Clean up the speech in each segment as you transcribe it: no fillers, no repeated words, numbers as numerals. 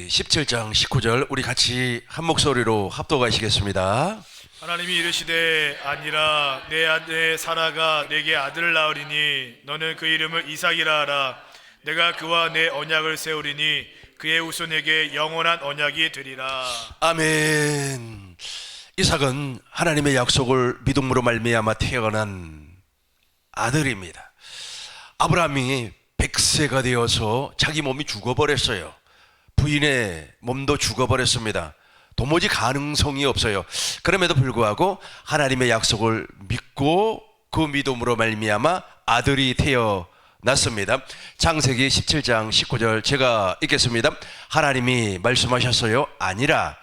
17장 19절 우리 같이 한 목소리로 합독하시겠습니다. 하나님이 이르시되 아니라 내 아내 사라가 내게 아들을 낳으리니 너는 그 이름을 이삭이라 하라. 내가 그와 내 언약을 세우리니 그의 후손에게 영원한 언약이 되리라. 아멘. 이삭은 하나님의 약속을 믿음으로 말미암아 태어난 아들입니다. 아브라함이 100세가 되어서 자기 몸이 죽어버렸어요. 부인의 몸도 죽어버렸습니다. 도무지 가능성이 없어요. 그럼에도 불구하고 하나님의 약속을 믿고 그 믿음으로 말미암아 아들이 태어났습니다. 창세기 17장 19절 제가 읽겠습니다. 하나님이 말씀하셨어요. 아니라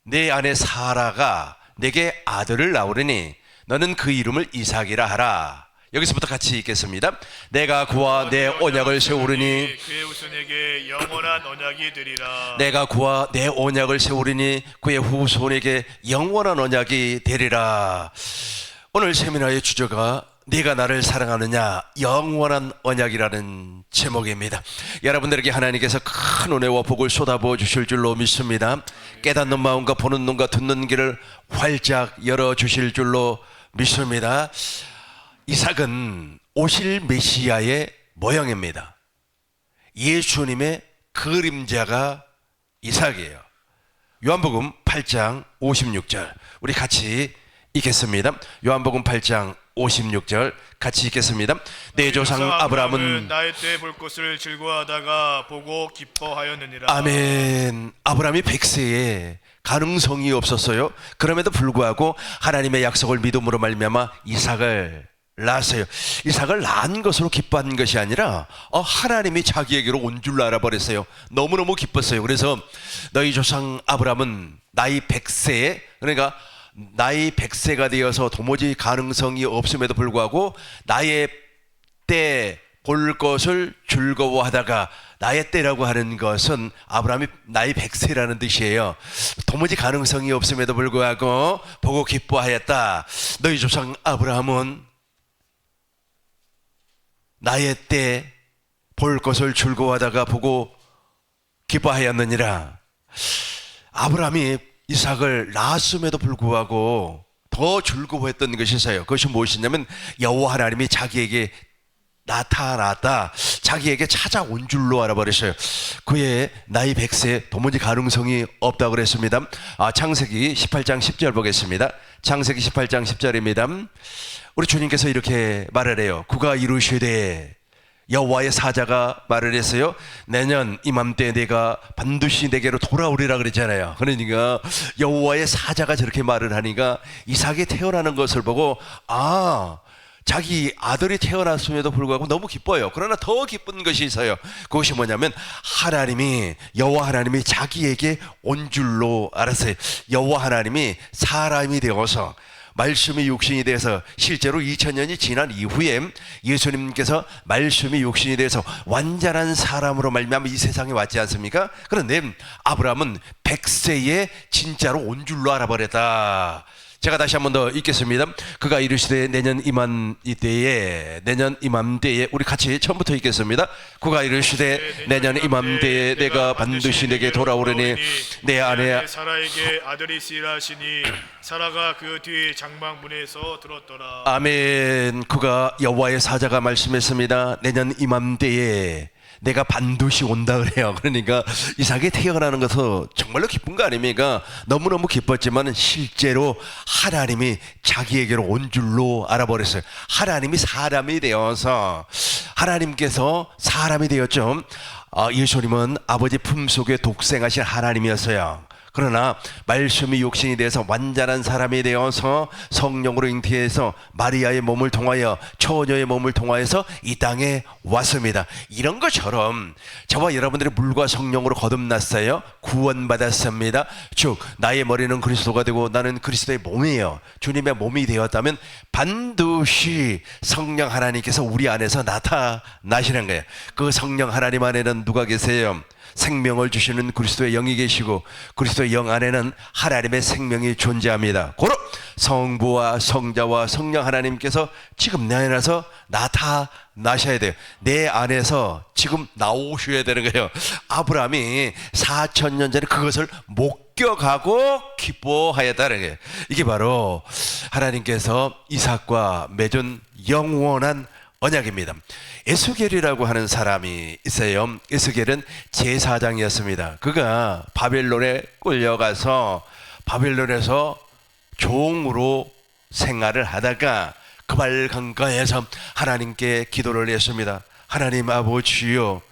내 아내 사라가 내게 아들을 낳으리니 너는 그 이름을 이삭이라 하라. 여기서부터 같이 읽겠습니다. 내가 그와 내 언약을 세우리니 그의 후손에게 영원한 언약이 되리라. 내가 그와 내 언약을 세우리니 그의 후손에게 영원한 언약이 되리라. 오늘 세미나의 주제가 네가 나를 사랑하느냐 영원한 언약이라는 제목입니다. 여러분들에게 하나님께서 큰 은혜와 복을 쏟아부어 주실 줄로 믿습니다. 깨닫는 마음과 보는 눈과 듣는 귀를 활짝 열어주실 줄로 믿습니다. 이삭은 오실 메시아의 모형입니다. 예수님의 그림자가 이삭이에요. 요한복음 8장 56절 우리 같이 읽겠습니다. 요한복음 8장 56절 같이 읽겠습니다. 내 조상 아브라함은 나의 때 볼 것을 즐거워하다가 보고 기뻐하였느니라. 아멘. 아브라함이 100세에 가능성이 없었어요. 그럼에도 불구하고 하나님의 약속을 믿음으로 말미암아 이삭을 낳았어요. 이삭을 낳은 것으로 기뻐한 것이 아니라 하나님이 자기에게로 온 줄로 알아버렸어요. 너무너무 기뻤어요. 그래서 너희 조상 아브라함은 나이 100세에 그러니까 나이 100세가 되어서 도무지 가능성이 없음에도 불구하고 나의 때 볼 것을 즐거워하다가 나의 때라고 하는 것은 아브라함이 나이 100세라는 뜻이에요. 도무지 가능성이 없음에도 불구하고 보고 기뻐하였다. 너희 조상 아브라함은 나의 때 볼 것을 즐거워하다가 보고 기뻐하였느니라. 아브라함이 이삭을 낳았음에도 불구하고 더 즐거워했던 것이 있어요. 그것이 무엇이냐면 여호와 하나님이 자기에게 나타났다. 자기에게 찾아온 줄로 알아버렸어요. 그의 나이 100세 도무지 가능성이 없다고 그랬습니다. 창세기 18장 10절 보겠습니다. 창세기 18장 10절입니다. 우리 주님께서 이렇게 말을 해요. 그가 이르시되 여호와의 사자가 말을 했어요. 내년 이맘때 내가 반드시 내게로 돌아오리라 그랬잖아요. 그러니까 여호와의 사자가 저렇게 말을 하니까 이삭이 태어나는 것을 보고 자기 아들이 태어났음에도 불구하고 너무 기뻐요. 그러나 더 기쁜 것이 있어요. 그것이 뭐냐면 여호와 하나님이 자기에게 온 줄로 알았어요. 여호와 하나님이 사람이 되어서 말씀이 육신이 돼서 실제로 2000년이 지난 이후에 예수님께서 말씀이 육신이 돼서 완전한 사람으로 말미암아 이 세상에 왔지 않습니까? 그런데 아브라함은 100세에 진짜로 온 줄로 알아버렸다. 제가 다시 한 번 더 읽겠습니다. 그가 이르시되 내년 이맘때에 우리 같이 처음부터 읽겠습니다. 그가 이르시되 내년 이맘때에 내가 반드시 내게 돌아오려니 내 아내 사라에게 아들이 있으리라 하시니 사라가 그 뒤 장막문에서 들었더라. 아멘. 그가 여호와의 사자가 말씀했습니다. 내년 이맘때에 내가 반드시 온다 그래요. 그러니까 이삭이 태어나는 것은 정말로 기쁜 거 아닙니까? 너무너무 기뻤지만 실제로 하나님이 자기에게로 온 줄로 알아버렸어요. 하나님이 사람이 되어서 하나님께서 사람이 되었죠. 예수님은 아버지 품속에 독생하신 하나님이었어요. 그러나 말씀이 육신이 돼서 완전한 사람이 되어서 성령으로 잉태해서 마리아의 몸을 통하여 처녀의 몸을 통하여서 이 땅에 왔습니다. 이런 것처럼 저와 여러분들이 물과 성령으로 거듭났어요. 구원받았습니다. 즉 나의 머리는 그리스도가 되고 나는 그리스도의 몸이에요. 주님의 몸이 되었다면 반드시 성령 하나님께서 우리 안에서 나타나시는 거예요. 그 성령 하나님 안에는 누가 계세요? 생명을 주시는 그리스도의 영이 계시고 그리스도의 영 안에는 하나님의 생명이 존재합니다. 고로 성부와 성자와 성령 하나님께서 지금 내 안에서 나타나셔야 돼요. 내 안에서 지금 나오셔야 되는 거예요. 아브라함이 4,000년 전에 그것을 목격하고 기뻐하였다는 거예요. 이게 바로 하나님께서 이삭과 맺은 영원한 언약입니다. 에스겔이라고 하는 사람이 있어요. 에스겔은 제사장이었습니다. 그가 바벨론에 끌려가서 바벨론에서 종으로 생활을 하다가 그발 강가에서 하나님께 기도를 했습니다. 하나님 아버지요,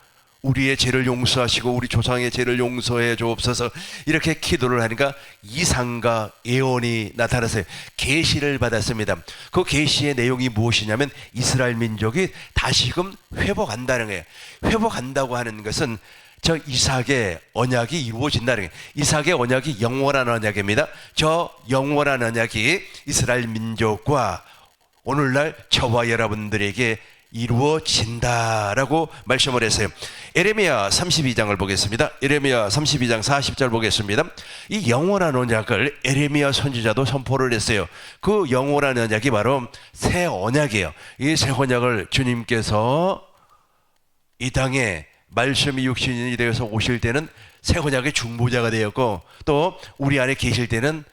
우리의 죄를 용서하시고 우리 조상의 죄를 용서해 주옵소서. 이렇게 기도를 하니까 이상과 예언이 나타났어요. 계시를 받았습니다. 그 계시의 내용이 무엇이냐면 이스라엘 민족이 다시금 회복한다는 거예요. 회복한다고 하는 것은 저 이삭의 언약이 이루어진다는 거예요. 이삭의 언약이 영원한 언약입니다. 저 영원한 언약이 이스라엘 민족과 오늘날 저와 여러분들에게 이루어진다라고 말씀을 했어요. 에레미야 32장을 보겠습니다. 에레미야 32장 40절 보겠습니다. 이 영원한 언약을 에레미야 선지자도 선포를 했어요. 그 영원한 언약이 바로 새 언약이에요. 이 새 언약을 주님께서 이 땅에 말씀이 육신이 되어서 오실 때는 새 언약의 중보자가 되었고, 또 우리 안에 계실 때는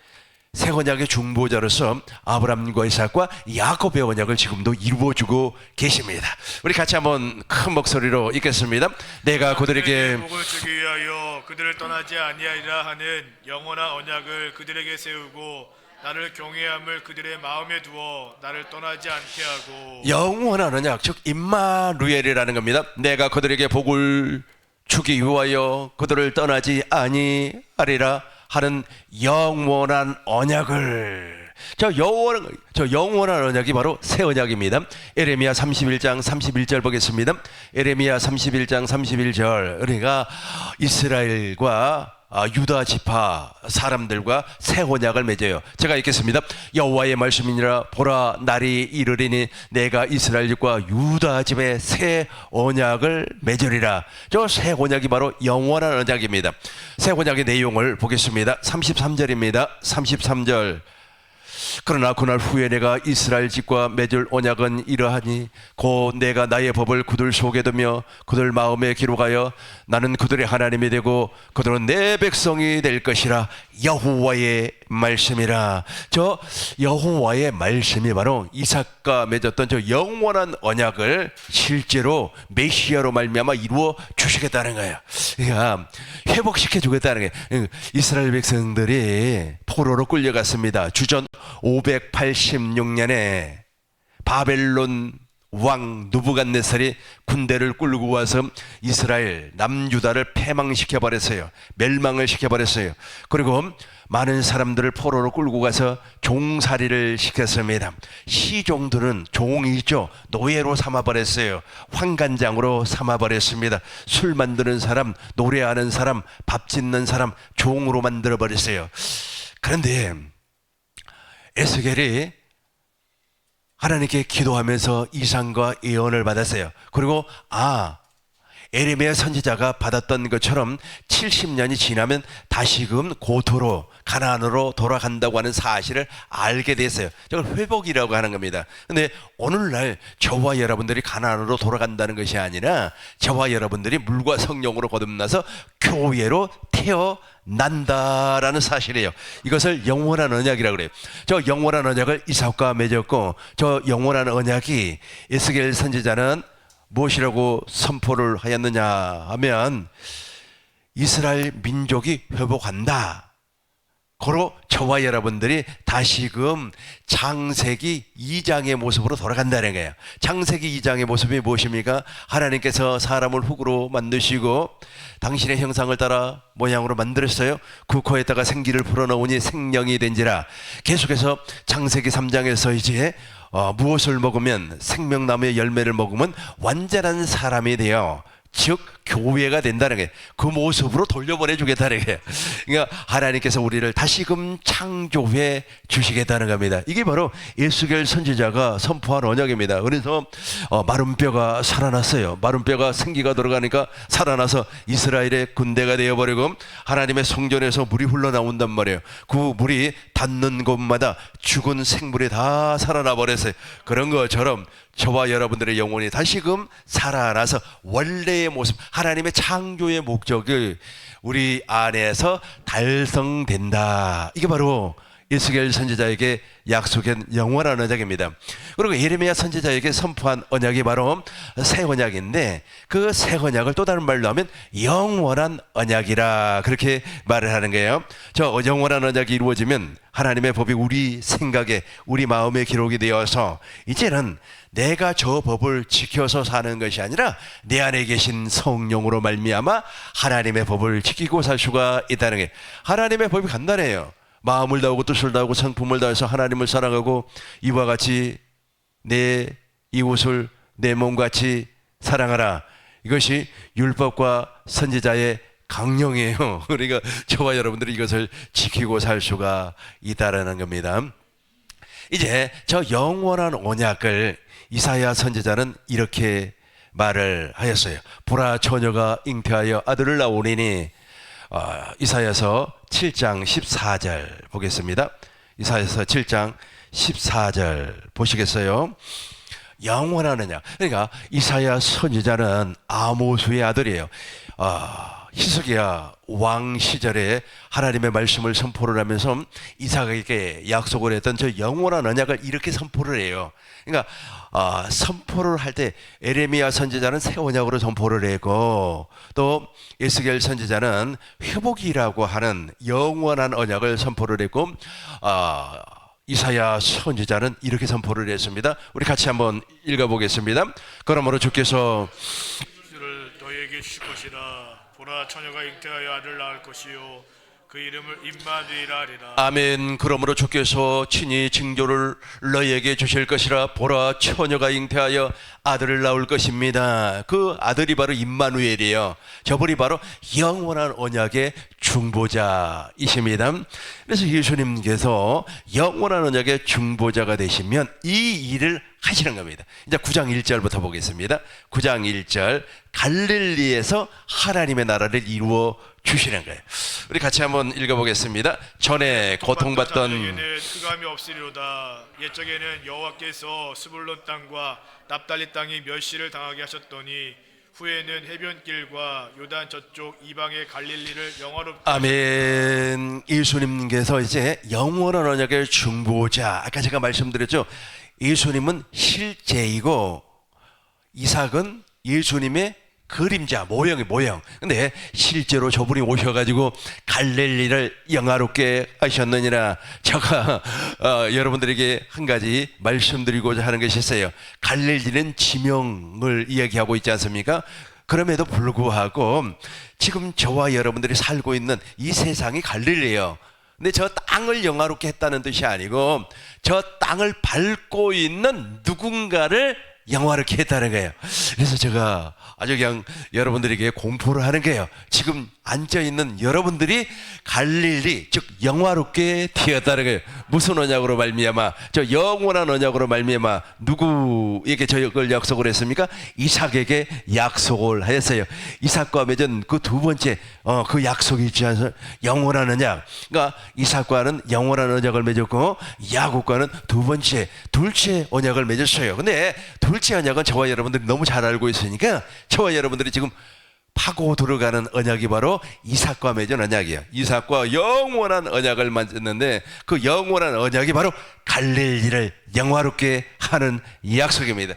새 언약의 중보자로서 아브라함과 이삭과 야곱의 언약을 지금도 이루어주고 계십니다. 우리 같이 한번 큰 목소리로 읽겠습니다. 내가 그들에게 복을 주기 위하여 그들을 떠나지 아니하리라 하는 영원한 언약을 그들에게 세우고 나를 경외함을 그들의 마음에 두어 나를 떠나지 않게 하고. 영원한 언약, 즉 임마누엘이라는 겁니다. 내가 그들에게 복을 주기 위하여 그들을 떠나지 아니하리라 하는 영원한 언약을, 저 영원한 언약이 바로 새 언약입니다. 에레미야 31장 31절 보겠습니다. 에레미야 31장 31절, 우리가 이스라엘과 유다 지파 사람들과 새 언약을 맺어요. 제가 읽겠습니다. 여호와의 말씀이니라. 보라, 날이 이르리니 내가 이스라엘 집과 유다 집에 새 언약을 맺으리라. 저 새 언약이 바로 영원한 언약입니다. 새 언약의 내용을 보겠습니다. 33절입니다. 33절. 그러나 그날 후에 내가 이스라엘 집과 맺을 언약은 이러하니 곧 내가 나의 법을 그들 속에 두며 그들 마음에 기록하여 나는 그들의 하나님이 되고 그들은 내 백성이 될 것이라. 여호와의 말씀이라. 저 여호와의 말씀이 바로 이삭과 맺었던 저 영원한 언약을 실제로 메시아로 말미암아 이루어 주시겠다는 거예요. 그러니까 회복시켜 주겠다는 거예요. 이스라엘 백성들이 포로로 끌려갔습니다. 주전 586년에 바벨론 왕 느부갓네살이 군대를 끌고 와서 이스라엘 남유다를 패망시켜 버렸어요. 멸망을 시켜 버렸어요. 그리고 많은 사람들을 포로로 끌고 가서 종살이를 시켰습니다. 시종들은 종이죠. 노예로 삼아 버렸어요. 환관장으로 삼아 버렸습니다. 술 만드는 사람, 노래하는 사람, 밥 짓는 사람 종으로 만들어 버렸어요. 그런데 에스겔이 하나님께 기도하면서 이상과 예언을 받았어요. 그리고 에레미야 선지자가 받았던 것처럼 70년이 지나면 다시금 고토로 가나안으로 돌아간다고 하는 사실을 알게 됐어요. 저걸 회복이라고 하는 겁니다. 근데 오늘날 저와 여러분들이 가나안으로 돌아간다는 것이 아니라 저와 여러분들이 물과 성령으로 거듭나서 교회로 태어난다라는 사실이에요. 이것을 영원한 언약이라고 그래요. 저 영원한 언약을 이삭과 맺었고, 저 영원한 언약이 에스겔 선지자는 무엇이라고 선포를 하였느냐 하면 이스라엘 민족이 회복한다. 고로 저와 여러분들이 다시금 창세기 2장의 모습으로 돌아간다는 거예요. 창세기 2장의 모습이 무엇입니까? 하나님께서 사람을 흙으로 만드시고 당신의 형상을 따라 모양으로 만들었어요. 그 코에다가 생기를 불어넣으니 생명이 된지라. 계속해서 창세기 3장에서 이제 무엇을 먹으면, 생명나무의 열매를 먹으면 완전한 사람이 되어 즉 교회가 된다는 게 그 모습으로 돌려보내 주겠다는 게, 그러니까 하나님께서 우리를 다시금 창조해 주시겠다는 겁니다. 이게 바로 에스겔 선지자가 선포한 언약입니다. 그래서 마른 뼈가 살아났어요. 마른 뼈가 생기가 들어가니까 살아나서 이스라엘의 군대가 되어버리고 하나님의 성전에서 물이 흘러나온단 말이에요. 그 물이 닿는 곳마다 죽은 생물이 다 살아나 버렸어요. 그런 것처럼 저와 여러분들의 영혼이 다시금 살아나서 원래의 모습, 하나님의 창조의 목적을 우리 안에서 달성된다. 이게 바로 에스겔 선지자에게 약속한 영원한 언약입니다. 그리고 예레미야 선지자에게 선포한 언약이 바로 새 언약인데, 그 새 언약을 또 다른 말로 하면 영원한 언약이라 그렇게 말을 하는 거예요. 저 영원한 언약이 이루어지면 하나님의 법이 우리 생각에, 우리 마음에 기록이 되어서 이제는 내가 저 법을 지켜서 사는 것이 아니라 내 안에 계신 성령으로 말미암아 하나님의 법을 지키고 살 수가 있다는 게, 하나님의 법이 간단해요. 마음을 다하고 뜻을 다하고 성품을 다해서 하나님을 사랑하고 이와 같이 내 이웃을 내 몸같이 사랑하라. 이것이 율법과 선지자의 강령이에요. 그러니까 저와 여러분들이 이것을 지키고 살 수가 있다라는 겁니다. 이제 저 영원한 언약을 이사야 선지자는 이렇게 말을 하였어요. 보라, 처녀가 잉태하여 아들을 낳으리니. 이사야서 7장 14절 보겠습니다. 이사야서 7장 14절 보시겠어요? 영원한 언약. 그러니까 이사야 선지자는 아모스의 아들이에요. 히스기야 왕 시절에 하나님의 말씀을 선포를 하면서 이삭에게 약속을 했던 저 영원한 언약을 이렇게 선포를 해요. 그러니까 선포를 할 때 에레미야 선지자는 새 언약으로 선포를 했고, 또 에스겔 선지자는 회복이라고 하는 영원한 언약을 선포를 했고, 이사야 선지자는 이렇게 선포를 했습니다. 우리 같이 한번 읽어보겠습니다. 그러므로 주께서 를 너에게 주실 것이라. 보라, 처녀가 잉태하여 아들 낳을 것이요 그 이름을 임마누엘이라 하리라. 아멘. 그러므로 주께서 친히 징조를 너희에게 주실 것이라. 보라, 처녀가 잉태하여 아들을 낳을 것입니다. 그 아들이 바로 임마누엘이에요. 저분이 바로 영원한 언약의 중보자이십니다. 그래서 예수님께서 영원한 언약의 중보자가 되시면 이 일을 하시는 겁니다. 이제 9장 1절부터 보겠습니다. 9장 1절, 갈릴리에서 하나님의 나라를 이루어 주시는 거예요. 우리 같이 한번 읽어보겠습니다. 전에 고통받던 자에게는 흑암이 없으리로다. 옛적에는 여호와께서 스불론 땅과 납달리 땅이 멸시를 당하게 하셨더니 후에는 해변길과 요단 저쪽 이방의 갈릴리를 영화롭게. 아멘. 예수님께서 이제 영원한 언약의 중보자, 아까 제가 말씀드렸죠. 예수님은 실제이고 이삭은 예수님의 그림자, 모형. 근데 실제로 저분이 오셔가지고 갈릴리를 영화롭게 하셨느니라. 제가 여러분들에게 한 가지 말씀드리고자 하는 것이 있어요. 갈릴리는 지명을 이야기하고 있지 않습니까? 그럼에도 불구하고 지금 저와 여러분들이 살고 있는 이 세상이 갈릴리예요. 근데 저 땅을 영화롭게 했다는 뜻이 아니고 저 땅을 밟고 있는 누군가를 영화롭게 했다는 거예요. 그래서 제가 아주 그냥 여러분들에게 공포를 하는 거예요. 지금 앉아있는 여러분들이 갈릴리, 즉 영화롭게 되었다는 거예요. 무슨 언약으로 말미암아? 저 영원한 언약으로 말미암아 누구에게 저걸 약속을 했습니까? 이삭에게 약속을 하였어요. 이삭과 맺은 그 두 번째 그 약속이 있지 않아요? 영원한 언약. 그러니까 이삭과는 영원한 언약을 맺었고 야곱과는 둘째 언약을 맺었어요. 근데 둘째 언약은 저와 여러분들이 너무 잘 알고 있으니까 저와 여러분들이 지금 파고 들어가는 언약이 바로 이삭과 맺은 언약이에요. 이삭과 영원한 언약을 맺었는데 그 영원한 언약이 바로 갈릴리를 영화롭게 하는 약속입니다.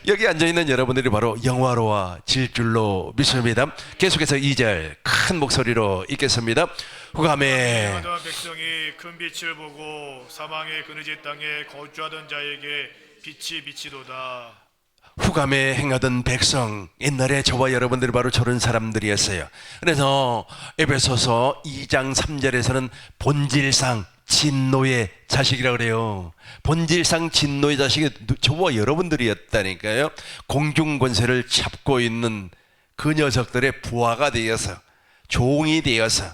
여기 앉아있는 여러분들이 바로 영화로워질 줄로 믿습니다. 계속해서 2절 큰 목소리로 읽겠습니다. 후감에 하던 백성이 큰 빛을 보고 사망의 그늘진 땅에 거주하던 자에게 빛이 비치도다. 후감에 행하던 백성, 옛날에 저와 여러분들이 바로 저런 사람들이었어요. 그래서 에베소서 2장 3절에서는 본질상 진노의 자식이라고 그래요. 본질상 진노의 자식이 저와 여러분들이었다니까요. 공중 권세를 잡고 있는 그 녀석들의 부하가 되어서, 종이 되어서,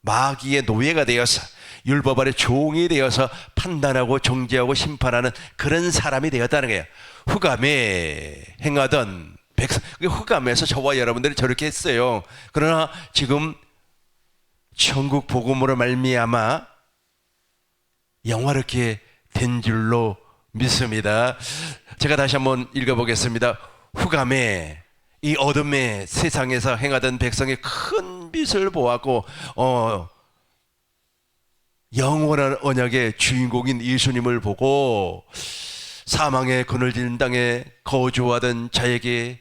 마귀의 노예가 되어서, 율법 아래 종이 되어서 판단하고 정죄하고 심판하는 그런 사람이 되었다는 거예요. 흑암에 행하던 백성, 흑암에서 저와 여러분들이 저렇게 했어요. 그러나 지금 천국 복음으로 말미암아 영화롭게 된 줄로 믿습니다. 제가 다시 한번 읽어보겠습니다. 흑암에, 이 어둠의 세상에서 행하던 백성의 큰 빛을 보았고 영원한 언약의 주인공인 예수님을 보고 사망의 그늘진 땅에 거주하던 자에게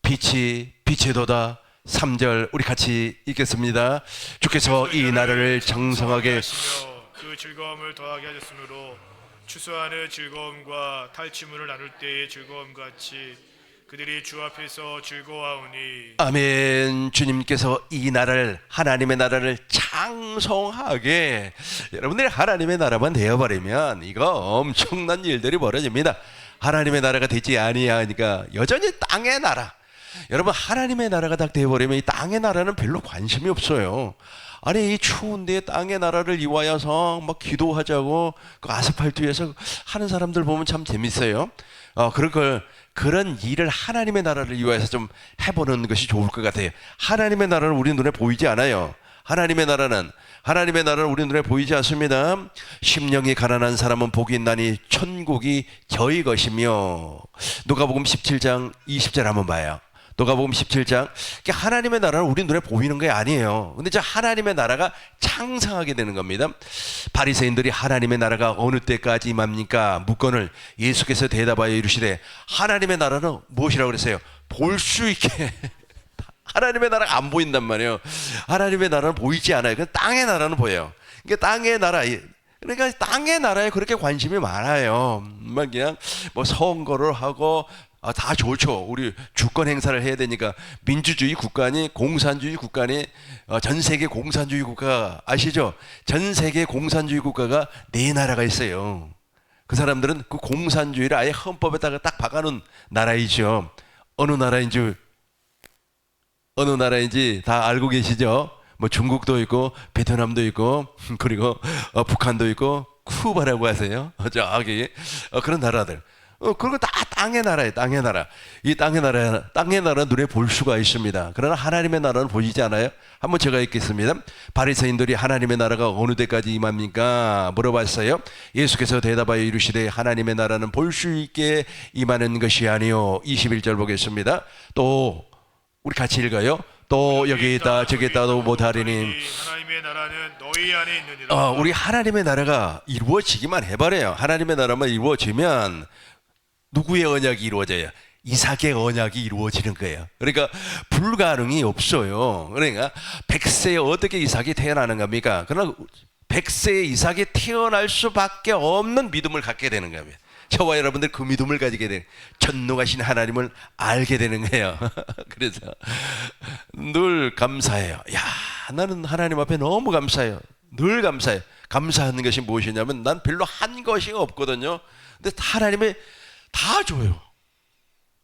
빛이 도다. 3절 우리 같이 읽겠습니다. 주께서 이 나라를 장성하게 하시며 그 즐거움을 더하게 하셨으므로 추수하는 즐거움과 탈취물을 나눌 때의 즐거움 같이 그들이 주 앞에서 즐거워하오니. 아멘. 주님께서 이 나라를, 하나님의 나라를 장성하게, 여러분들이 하나님의 나라만 되어버리면 이거 엄청난 일들이 벌어집니다. 하나님의 나라가 되지 아니하니까 여전히 땅의 나라. 여러분, 하나님의 나라가 딱 되어버리면 이 땅의 나라는 별로 관심이 없어요. 아니, 이 추운데 땅의 나라를 이와야서 막 기도하자고 그 아스팔트 위에서 하는 사람들 보면 참 재밌어요. 그런 일을 하나님의 나라를 위해서 좀 해보는 것이 좋을 것 같아요. 하나님의 나라는 우리 눈에 보이지 않아요. 하나님의 나라는 우리 눈에 보이지 않습니다. 심령이 가난한 사람은 복이 있나니 천국이 저희 것이며. 누가복음 17장 20절 한번 봐요. 누가복음 17장. 하나님의 나라는 우리 눈에 보이는 게 아니에요. 근데 저 하나님의 나라가 창성하게 되는 겁니다. 바리새인들이 하나님의 나라가 어느 때까지 임합니까? 묻건을 예수께서 대답하여 이르시되, 하나님의 나라는 무엇이라고 그랬어요? 볼 수 있게. 하나님의 나라가 안 보인단 말이에요. 하나님의 나라는 보이지 않아요. 땅의 나라는 보여요. 그러니까 땅의 나라, 그러니까 땅의 나라에 그렇게 관심이 많아요. 그냥 뭐 선거를 하고 다 좋죠. 우리 주권 행사를 해야 되니까. 민주주의 국가니 공산주의 국가니 전 세계 공산주의 국가 아시죠? 전 세계 공산주의 국가가 4나라가 있어요. 그 사람들은 그 공산주의를 아예 헌법에다가 딱 박아놓은 나라이죠. 어느 나라인지 다 알고 계시죠? 뭐 중국도 있고 베트남도 있고 그리고 북한도 있고 쿠바라고 하세요. 저기 그런 나라들. 그리고 다 땅의 나라예요. 땅의 나라. 이 땅의 나라 눈에 볼 수가 있습니다. 그러나 하나님의 나라는 보이지 않아요. 한번 제가 읽겠습니다. 바리새인들이 하나님의 나라가 어느 때까지 임합니까? 물어봤어요. 예수께서 대답하여 이르시되, 하나님의 나라는 볼 수 있게 임하는 것이 아니요. 21절 보겠습니다. 또 우리 같이 읽어요. 또 여기 있다 저기 있다도 못하리니. 하나님의 나라는 너희 안에 있느니라. 우리 하나님의 나라가 이루어지기만 해봐래요. 하나님의 나라만 이루어지면 누구의 언약이 이루어져요? 이삭의 언약이 이루어지는 거예요. 그러니까 불가능이 없어요. 그러니까 100세에 어떻게 이삭이 태어나는 겁니까? 그러나 100세에 이삭이 태어날 수밖에 없는 믿음을 갖게 되는 겁니다. 저와 여러분들 그 믿음을 가지게 되는, 전능하신 하나님을 알게 되는 거예요. 그래서 늘 감사해요. 야, 나는 하나님 앞에 너무 감사해요. 늘 감사해요. 감사하는 것이 무엇이냐면, 난 별로 한 것이 없거든요. 근데 하나님이 다 줘요.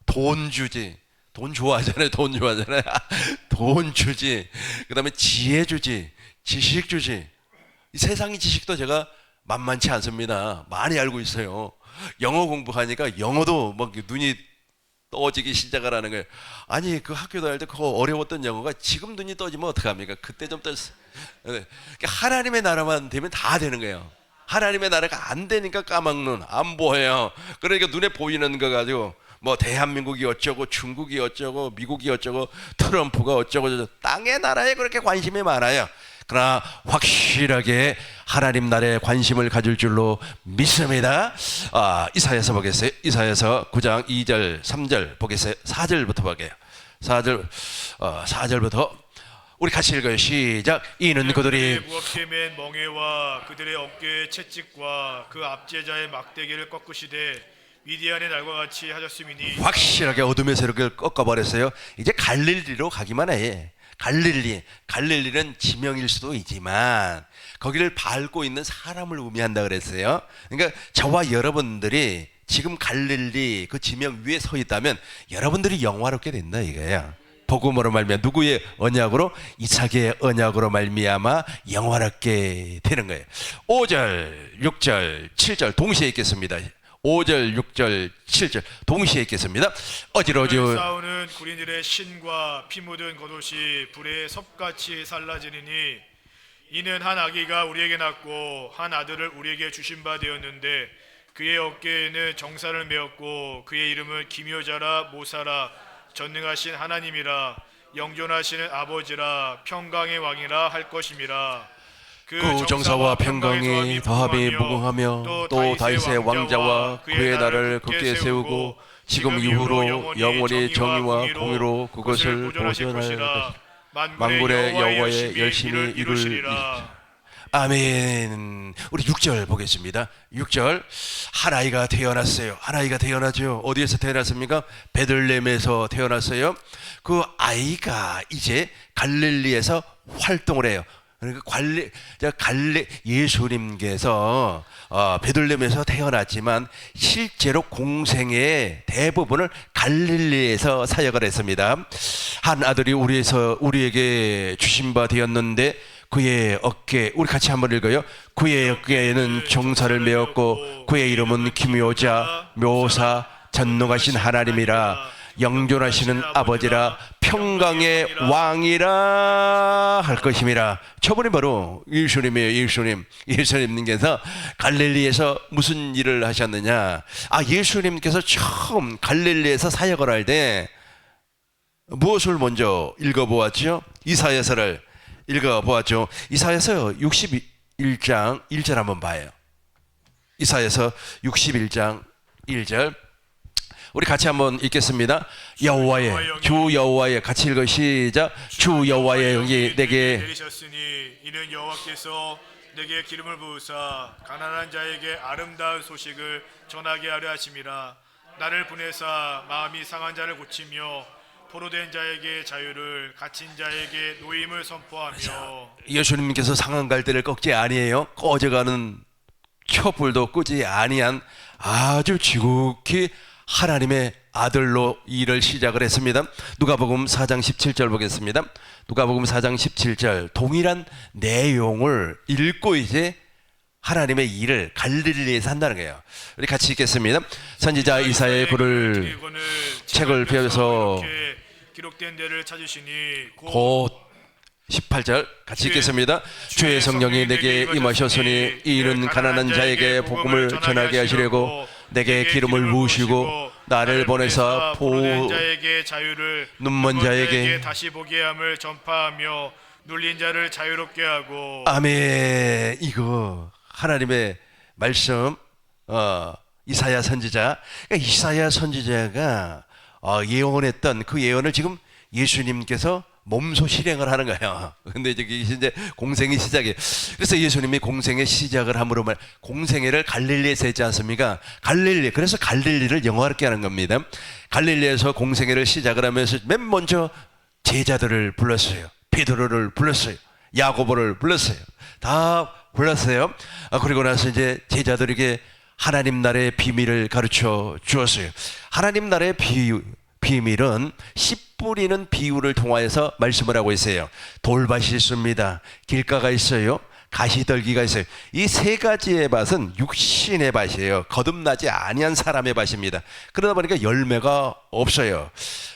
돈 주지. 돈 좋아하잖아요. 돈 주지. 그 다음에 지혜 주지. 지식 주지. 이 세상의 지식도 제가 만만치 않습니다. 많이 알고 있어요. 영어 공부하니까 영어도 막 눈이 떠지기 시작을 하는 거예요. 아니, 그 학교 다닐 때 그거 어려웠던 영어가 지금 눈이 떠지면 어떡합니까? 그때 좀 떴어요. 하나님의 나라만 되면 다 되는 거예요. 하나님의 나라가 안 되니까 까막눈, 안 보여요. 그러니까 눈에 보이는 거 가지고 뭐 대한민국이 어쩌고 중국이 어쩌고 미국이 어쩌고 트럼프가 어쩌고 땅의 나라에 그렇게 관심이 많아요. 그러나 확실하게 하나님 나라에 관심을 가질 줄로 믿습니다. 이사야서 보겠어요. 이사야서 9장 2절 3절 보겠어요. 4절부터 볼게요. 4절부터 우리 같이 읽어요. 시작. 이는 그들이 무겁게 맨 멍에와 그들의 어깨의 채찍과 그 압제자의 막대기를 꺾으시되 미디안의 날과 같이 하셨음이니. 확실하게 어둠의 세력을 꺾어버렸어요. 이제 갈릴리로 가기만 해. 갈릴리는 지명일 수도 있지만 거기를 밟고 있는 사람을 의미한다 그랬어요. 그러니까 저와 여러분들이 지금 갈릴리 그 지명 위에 서 있다면 여러분들이 영화롭게 된다 이거야. 복음으로 말미암아 누구의 언약으로? 이삭의 언약으로 말미암아 영원하게 되는 거예요. 5절, 6절, 7절 동시에 읽겠습니다. 5절, 6절, 7절 동시에 읽겠습니다. 어지러져 싸우는 구린들의 신과 피 묻은 겉옷이 불에 섭같이 살라지니 이는 한 아기가 우리에게 낳고 한 아들을 우리에게 주신 바 되었는데 그의 어깨에는 정사를 메었고 그의 이름은 기묘자라 모사라 전능하신 하나님이라 영존하시는 아버지라 평강의 왕이라 할 것임이라. 그 정사와 평강이 더함이 무궁하며 또 다윗의 왕자와 그의 나라를 굳게 세우고 지금 이후로 영원히 정의와 공의로 그것을 보존할 것이라. 만군의 여호와의 열심히 이루시리라. 아멘. 우리 6절 보겠습니다. 6절. 한 아이가 태어났어요. 한 아이가 태어나죠. 어디에서 태어났습니까? 베들레헴에서 태어났어요. 그 아이가 이제 갈릴리에서 활동을 해요. 그러니까 예수님께서 베들레헴에서 태어났지만 실제로 공생의 대부분을 갈릴리에서 사역을 했습니다. 한 아들이 우리에게 주신 바 되었는데 그의 어깨, 우리 같이 한번 읽어요. 그의 어깨에는 정사를 메었고 그의 이름은 기묘자, 묘사, 전능하신 하나님이라 영존하시는 아버지라 평강의 왕이라 할 것임이라. 저분이 바로 예수님이에요. 예수님께서 갈릴리에서 무슨 일을 하셨느냐? 예수님께서 처음 갈릴리에서 사역을 할 때 무엇을 먼저 읽어보았죠? 이사야서를 읽어보았죠. 이사야서 61장 1절 한번 봐요. 이사야서 61장 1절 우리 같이 한번 읽겠습니다. 주 여호와의 같이 읽어 시작. 주 여호와의 영이 내게 내리셨으니 이는 여호와께서 내게 기름을 부으사 가난한 자에게 아름다운 소식을 전하게 하려 하심이라. 나를 보내사 마음이 상한 자를 고치며 포로된 자에게 자유를 갇힌 자에게 노임을 선포하며. 예수님께서 상한 갈대를 꺾지 아니에요. 꺼져가는 촛불도 끄지 아니한 아주 지극히 하나님의 아들로 일을 시작을 했습니다. 누가복음 4장 17절 보겠습니다. 누가복음 4장 17절 동일한 내용을 읽고 이제 하나님의 일을 갈릴리에서 한다는 거예요. 우리 같이 읽겠습니다. 선지자 이사야의 글을 책을 펴서 기록된 데를 찾으시니 곧 18절 같이 읽겠습니다. 주의 성령이 내게 임하셨으니 이는 가난한 자에게 복음을 전하게 하시려고 내게 기름을 부으시고 나를 보내사 포로된 자에게 자유를 눈먼 자에게 다시 보게 함을 전파하며 눌린 자를 자유롭게 하고. 아멘. 이거 하나님의 말씀. 이사야 선지자, 그러니까 이사야 선지자가 예언했던 그 예언을 지금 예수님께서 몸소 실행을 하는 거예요. 근데 이제 공생의 시작이에요. 그래서 예수님이 공생의 시작을 함으로 공생애를 갈릴리에서 했지 않습니까? 그래서 갈릴리를 영화롭게 하는 겁니다. 갈릴리에서 공생애를 시작을 하면서 맨 먼저 제자들을 불렀어요. 베드로를 불렀어요. 야고보를 불렀어요. 다 불렀어요. 그리고 나서 이제 제자들에게 하나님 나라의 비밀을 가르쳐 주었어요. 하나님 나라의 비밀은 씨 뿌리는 비유를 통하여서 말씀을 하고 있어요. 돌밭이 있습니다. 길가가 있어요. 가시떨기가 있어요. 이 세 가지의 밭은 육신의 밭이에요. 거듭나지 아니한 사람의 밭입니다. 그러다 보니까 열매가 없어요.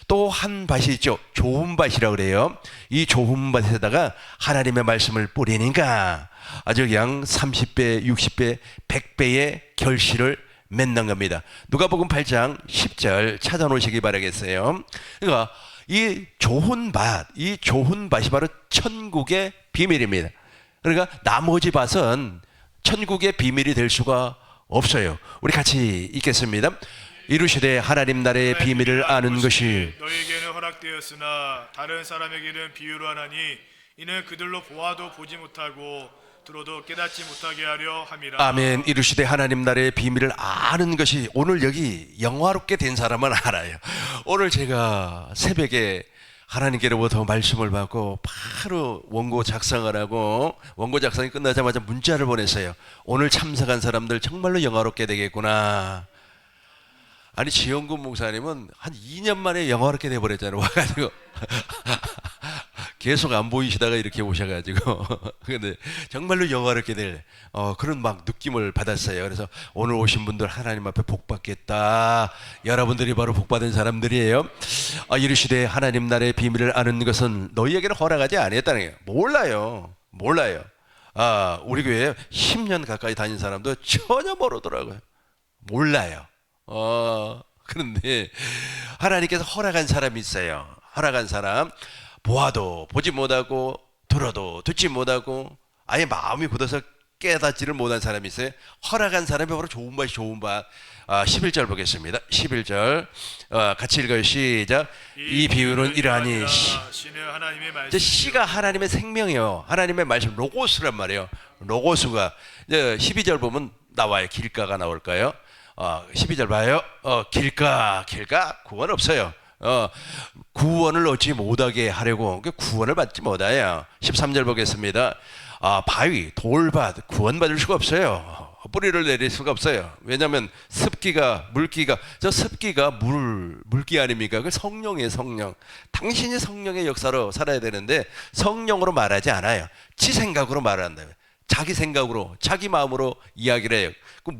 또 한 밭이 있죠. 좋은 밭이라고 그래요. 이 좋은 밭에다가 하나님의 말씀을 뿌리니까 아주 그냥 30배, 60배, 100배의 결실을 맺는 겁니다. 누가복음 8장 10절 찾아놓으시기 바라겠어요. 그러니까 이 좋은 밭이 바로 천국의 비밀입니다. 그러니까 나머지 밭은 천국의 비밀이 될 수가 없어요. 우리 같이 읽겠습니다. 이르시되 하나님 나라의 비밀을 아는 것이 너에게는 허락되었으나 다른 사람에게는 비유로 하나니 이는 그들로 보아도 보지 못하고 들어도 깨닫지 못하게 하려 함이라. 아멘. 이르시되 하나님 나라의 비밀을 아는 것이, 오늘 여기 영화롭게 된 사람은 알아요. 오늘 제가 새벽에 하나님께로부터 말씀을 받고 바로 원고 작성을 하고 원고 작성이 끝나자마자 문자를 보냈어요. 오늘 참석한 사람들 정말로 영화롭게 되겠구나. 아니 지영군 목사님은 한 2년 만에 영화롭게 돼버렸잖아요. 와가지고 계속 안 보이시다가 이렇게 오셔가지고 근데 정말로 영화롭게 될 그런 막 느낌을 받았어요. 그래서 오늘 오신 분들 하나님 앞에 복 받겠다. 여러분들이 바로 복 받은 사람들이에요. 이르시되 하나님 나라의 비밀을 아는 것은 너희에게는 허락하지 아니했다는 거예요. 몰라요. 우리 교회에 10년 가까이 다닌 사람도 전혀 모르더라고요. 몰라요. 그런데 하나님께서 허락한 사람이 있어요. 허락한 사람, 보아도 보지 못하고 들어도 듣지 못하고 아예 마음이 굳어서 깨닫지를 못한 사람이 있어요. 허락한 사람이 바로 좋은 밭. 11절 보겠습니다. 11절 같이 읽어요. 시작. 이 비유는 이러하니 씨는 하나님의 말씀. 씨가 하나님의 생명이에요. 하나님의 말씀 로고스란 말이에요. 로고스가 이제 12절 보면 나와요. 길가가 나올까요? 12절 봐요. 길가 구원 없어요. 구원을 얻지 못하게 하려고 구원을 받지 못해요. 13절 보겠습니다. 바위, 돌밭 구원받을 수가 없어요. 뿌리를 내릴 수가 없어요. 왜냐하면 물기가 저 습기가 물기 아닙니까? 그 성령이에요. 성령. 당신이 성령의 역사로 살아야 되는데 성령으로 말하지 않아요. 지 생각으로 말한다요. 자기 생각으로 자기 마음으로 이야기를 해요. 그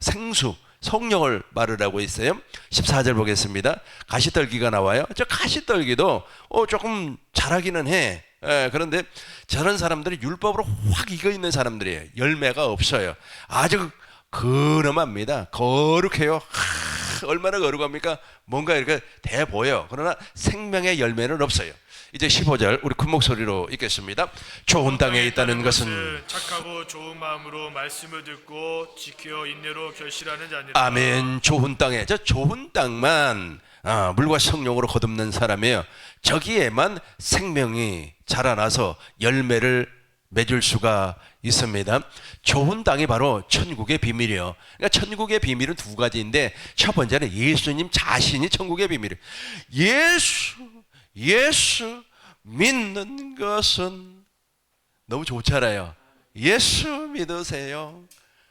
생수 성령을 말을 하고 있어요. 14절 보겠습니다. 가시떨기가 나와요. 저 가시떨기도 조금 자라기는 해. 그런데 저런 사람들이 율법으로 확 익어있는 사람들이에요. 열매가 없어요. 아주 근엄합니다. 거룩해요. 얼마나 거룩합니까? 뭔가 이렇게 돼 보여. 그러나 생명의 열매는 없어요. 이제 15절 우리 큰 목소리로 읽겠습니다. 좋은 땅에 있다는 것은 착하고 좋은 마음으로 말씀을 듣고 지켜 인내로 결실하는 자니라. 아멘. 좋은 땅에 저 좋은 땅만 물과 성령으로 거듭는 사람이에요. 저기에만 생명이 자라나서 열매를 맺을 수가 있습니다. 좋은 땅이 바로 천국의 비밀이에요. 그러니까 천국의 비밀은 두 가지인데 첫 번째는 예수님 자신이 천국의 비밀이에요. 예수 믿는 것은 너무 좋잖아요. 예수 믿으세요.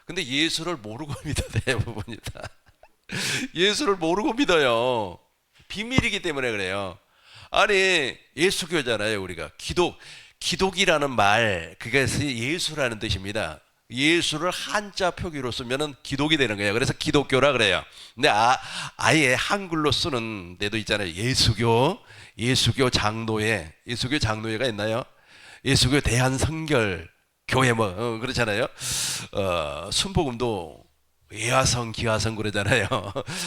근데 예수를 모르고 믿어 대부분이 다. 예수를 모르고 믿어요. 비밀이기 때문에 그래요. 아니 예수교잖아요. 우리가 기독이라는 말 그것이 예수라는 뜻입니다. 예수를 한자 표기로 쓰면은 기독이 되는 거예요. 그래서 기독교라 그래요. 근데 아예 한글로 쓰는 데도 있잖아요. 예수교 장로회가 있나요? 예수교 대한성결 교회 그렇잖아요. 순복음도 예화성 기화성 그러잖아요.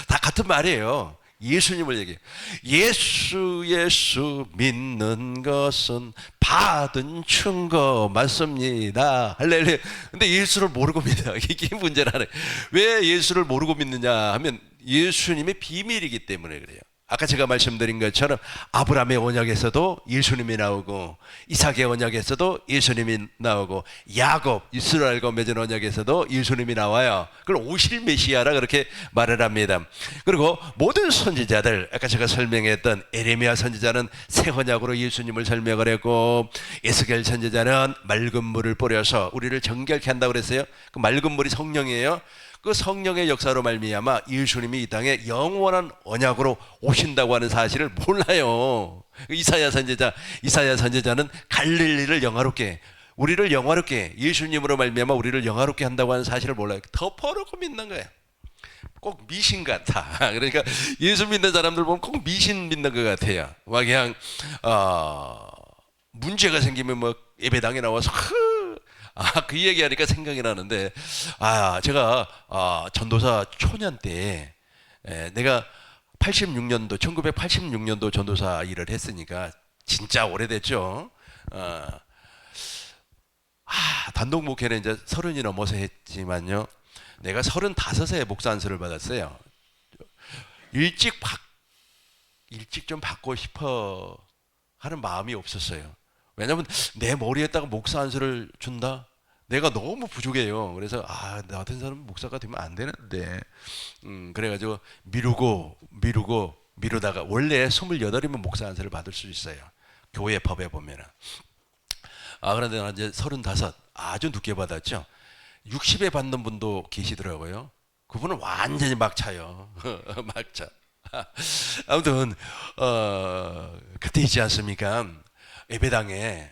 다 같은 말이에요. 예수님을 얘기해요. 예수 믿는 것은 받은 증거 맞습니다. 할렐루야. 근데 예수를 모르고 믿어요. 이게 문제라네. 왜 예수를 모르고 믿느냐 하면 예수님의 비밀이기 때문에 그래요. 아까 제가 말씀드린 것처럼 아브라함의 언약에서도 예수님이 나오고 이삭의 언약에서도 예수님이 나오고 야곱 이스라엘과 맺은 언약에서도 예수님이 나와요. 그걸 오실 메시아라 그렇게 말을 합니다. 그리고 모든 선지자들 아까 제가 설명했던 에레미야 선지자는 새 언약으로 예수님을 설명을 했고 에스겔 선지자는 맑은 물을 뿌려서 우리를 정결케 한다고 그랬어요. 그 맑은 물이 성령이에요. 그 성령의 역사로 말미암아 예수님이 이 땅에 영원한 언약으로 오신다고 하는 사실을 몰라요. 이사야 선지자는 갈릴리를 영화롭게 우리를 영화롭게 예수님으로 말미암아 우리를 영화롭게 한다고 하는 사실을 몰라요. 덮어놓고 믿는 거예요. 꼭 미신 같아. 그러니까 예수 믿는 사람들 보면 꼭 미신 믿는 것 같아요. 막 그냥 문제가 생기면 뭐 예배당에 나와서 그 얘기하니까 생각이 나는데 제가 전도사 초년 때 내가 1986년도 전도사 일을 했으니까 진짜 오래됐죠. 단독 목회는 이제 30이 넘어서 했지만요. 내가 35세 목사 안수를 받았어요. 일찍 좀 받고 싶어 하는 마음이 없었어요. 왜냐하면 내 머리에다가 목사 안수를 준다? 내가 너무 부족해요. 그래서 나 같은 사람은 목사가 되면 안 되는데 그래가지고 미루다가 원래 28이면 목사 안수를 받을 수 있어요. 교회 법에 보면은. 그런데 나 이제 35 아주 늦게 받았죠. 60에 받는 분도 계시더라고요. 그분은 완전히 막차요. 막차. 아무튼 그때 있지 않습니까? 예배당에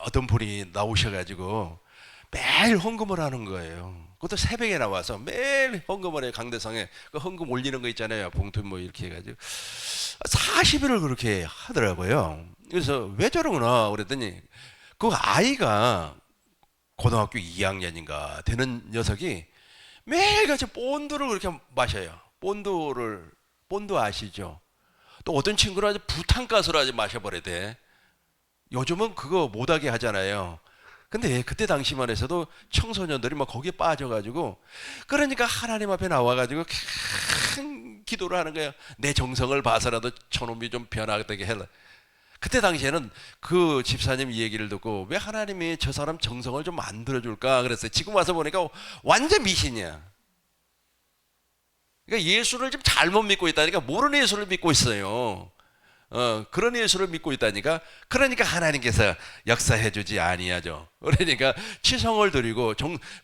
어떤 분이 나오셔가지고 매일 헌금을 하는 거예요. 그것도 새벽에 나와서 매일 헌금을 해요. 강대상에 그 헌금 올리는 거 있잖아요. 봉투 뭐 이렇게 해가지고 40일을 그렇게 하더라고요. 그래서 왜 저러구나 그랬더니 그 아이가 고등학교 2학년인가 되는 녀석이 매일같이 본드를 그렇게 마셔요. 본드 아시죠? 또 어떤 친구는 아주 부탄가스로 아주 마셔버리대. 요즘은 그거 못하게 하잖아요. 근데 그때 당시만 해서도 청소년들이 막 거기에 빠져가지고, 그러니까 하나님 앞에 나와가지고 큰 기도를 하는 거예요. 내 정성을 봐서라도 저놈이 좀 변화되게 해라. 그때 당시에는 그 집사님 이 얘기를 듣고 왜 하나님이 저 사람 정성을 좀 만들어줄까 그랬어요. 지금 와서 보니까 완전 미신이야. 그러니까 예수를 좀 잘못 믿고 있다니까, 모르는 예수를 믿고 있어요. 그런 예수를 믿고 있다니까. 그러니까 하나님께서 역사해주지 아니하죠. 그러니까 치성을 드리고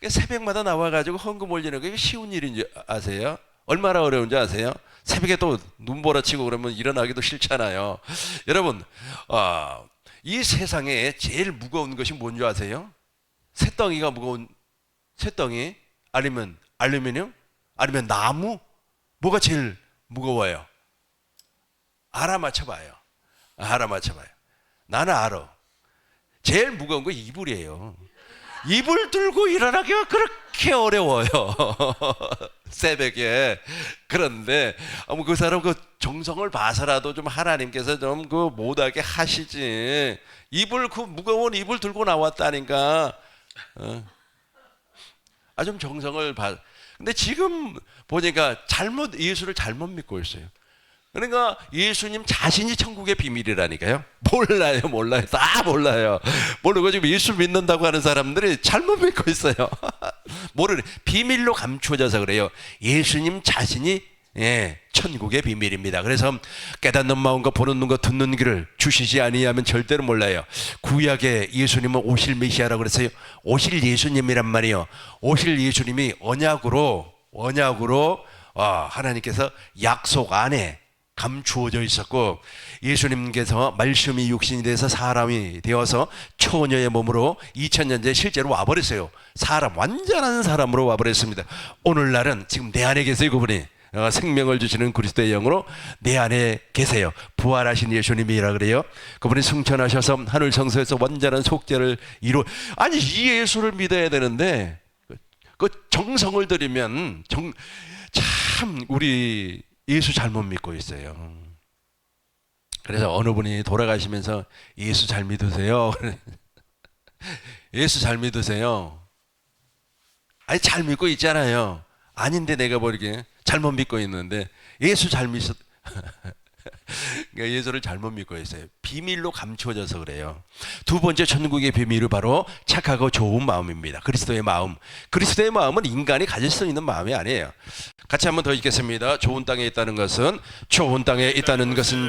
새벽마다 나와가지고 헌금 올리는 게 쉬운 일인지 아세요? 얼마나 어려운지 아세요? 새벽에 또 눈보라치고 그러면 일어나기도 싫잖아요. 여러분, 이 세상에 제일 무거운 것이 뭔지 아세요? 쇳덩이가 무거운, 쇳덩이 아니면 알루미늄 아니면 나무? 뭐가 제일 무거워요? 알아맞혀봐요. 나는 알아. 제일 무거운 거 이불이에요. 이불 들고 일어나기가 그렇게 어려워요. 새벽에. 그런데 그 사람 그 정성을 봐서라도 좀 하나님께서 좀 그 못하게 하시지. 그 무거운 이불 들고 나왔다니까. 좀 정성을 봐. 근데 지금 보니까 예수를 잘못 믿고 있어요. 그러니까 예수님 자신이 천국의 비밀이라니까요. 몰라요. 다 몰라요. 모르고 지금 예수 믿는다고 하는 사람들이 잘못 믿고 있어요. 모르네. 비밀로 감추어져서 그래요. 예수님 자신이 천국의 비밀입니다. 그래서 깨닫는 마음과 보는 눈과 듣는 귀를 주시지 아니하면 절대로 몰라요. 구약에 예수님은 오실 메시아라고 그랬어요. 오실 예수님이란 말이요. 오실 예수님이 언약으로 하나님께서 약속 안에 감추어져 있었고, 예수님께서 말씀이 육신이 돼서 사람이 되어서 처녀의 몸으로 2000년 전에 실제로 와버렸어요. 완전한 사람으로 와버렸습니다. 오늘날은 지금 내 안에 계세요. 그분이 생명을 주시는 그리스도의 영으로 내 안에 계세요. 부활하신 예수님이라 그래요. 그분이 승천하셔서 하늘 성소에서 완전한 속죄를 이 예수를 믿어야 되는데 그 정성을 들이면 참 우리 예수 잘못 믿고 있어요. 그래서 어느 분이 돌아가시면서 예수 잘 믿으세요. 예수 잘 믿으세요. 잘 믿고 있잖아요. 아닌데 내가 보기에 잘못 믿고 있는데 예수 잘 믿었. 그러니까 예수를 잘못 믿고 있어요. 비밀로 감추어져서 그래요. 두 번째 천국의 비밀은 바로 착하고 좋은 마음입니다. 그리스도의 마음은 인간이 가질 수 있는 마음이 아니에요. 같이 한번 더 읽겠습니다. 좋은 땅에 있다는 것은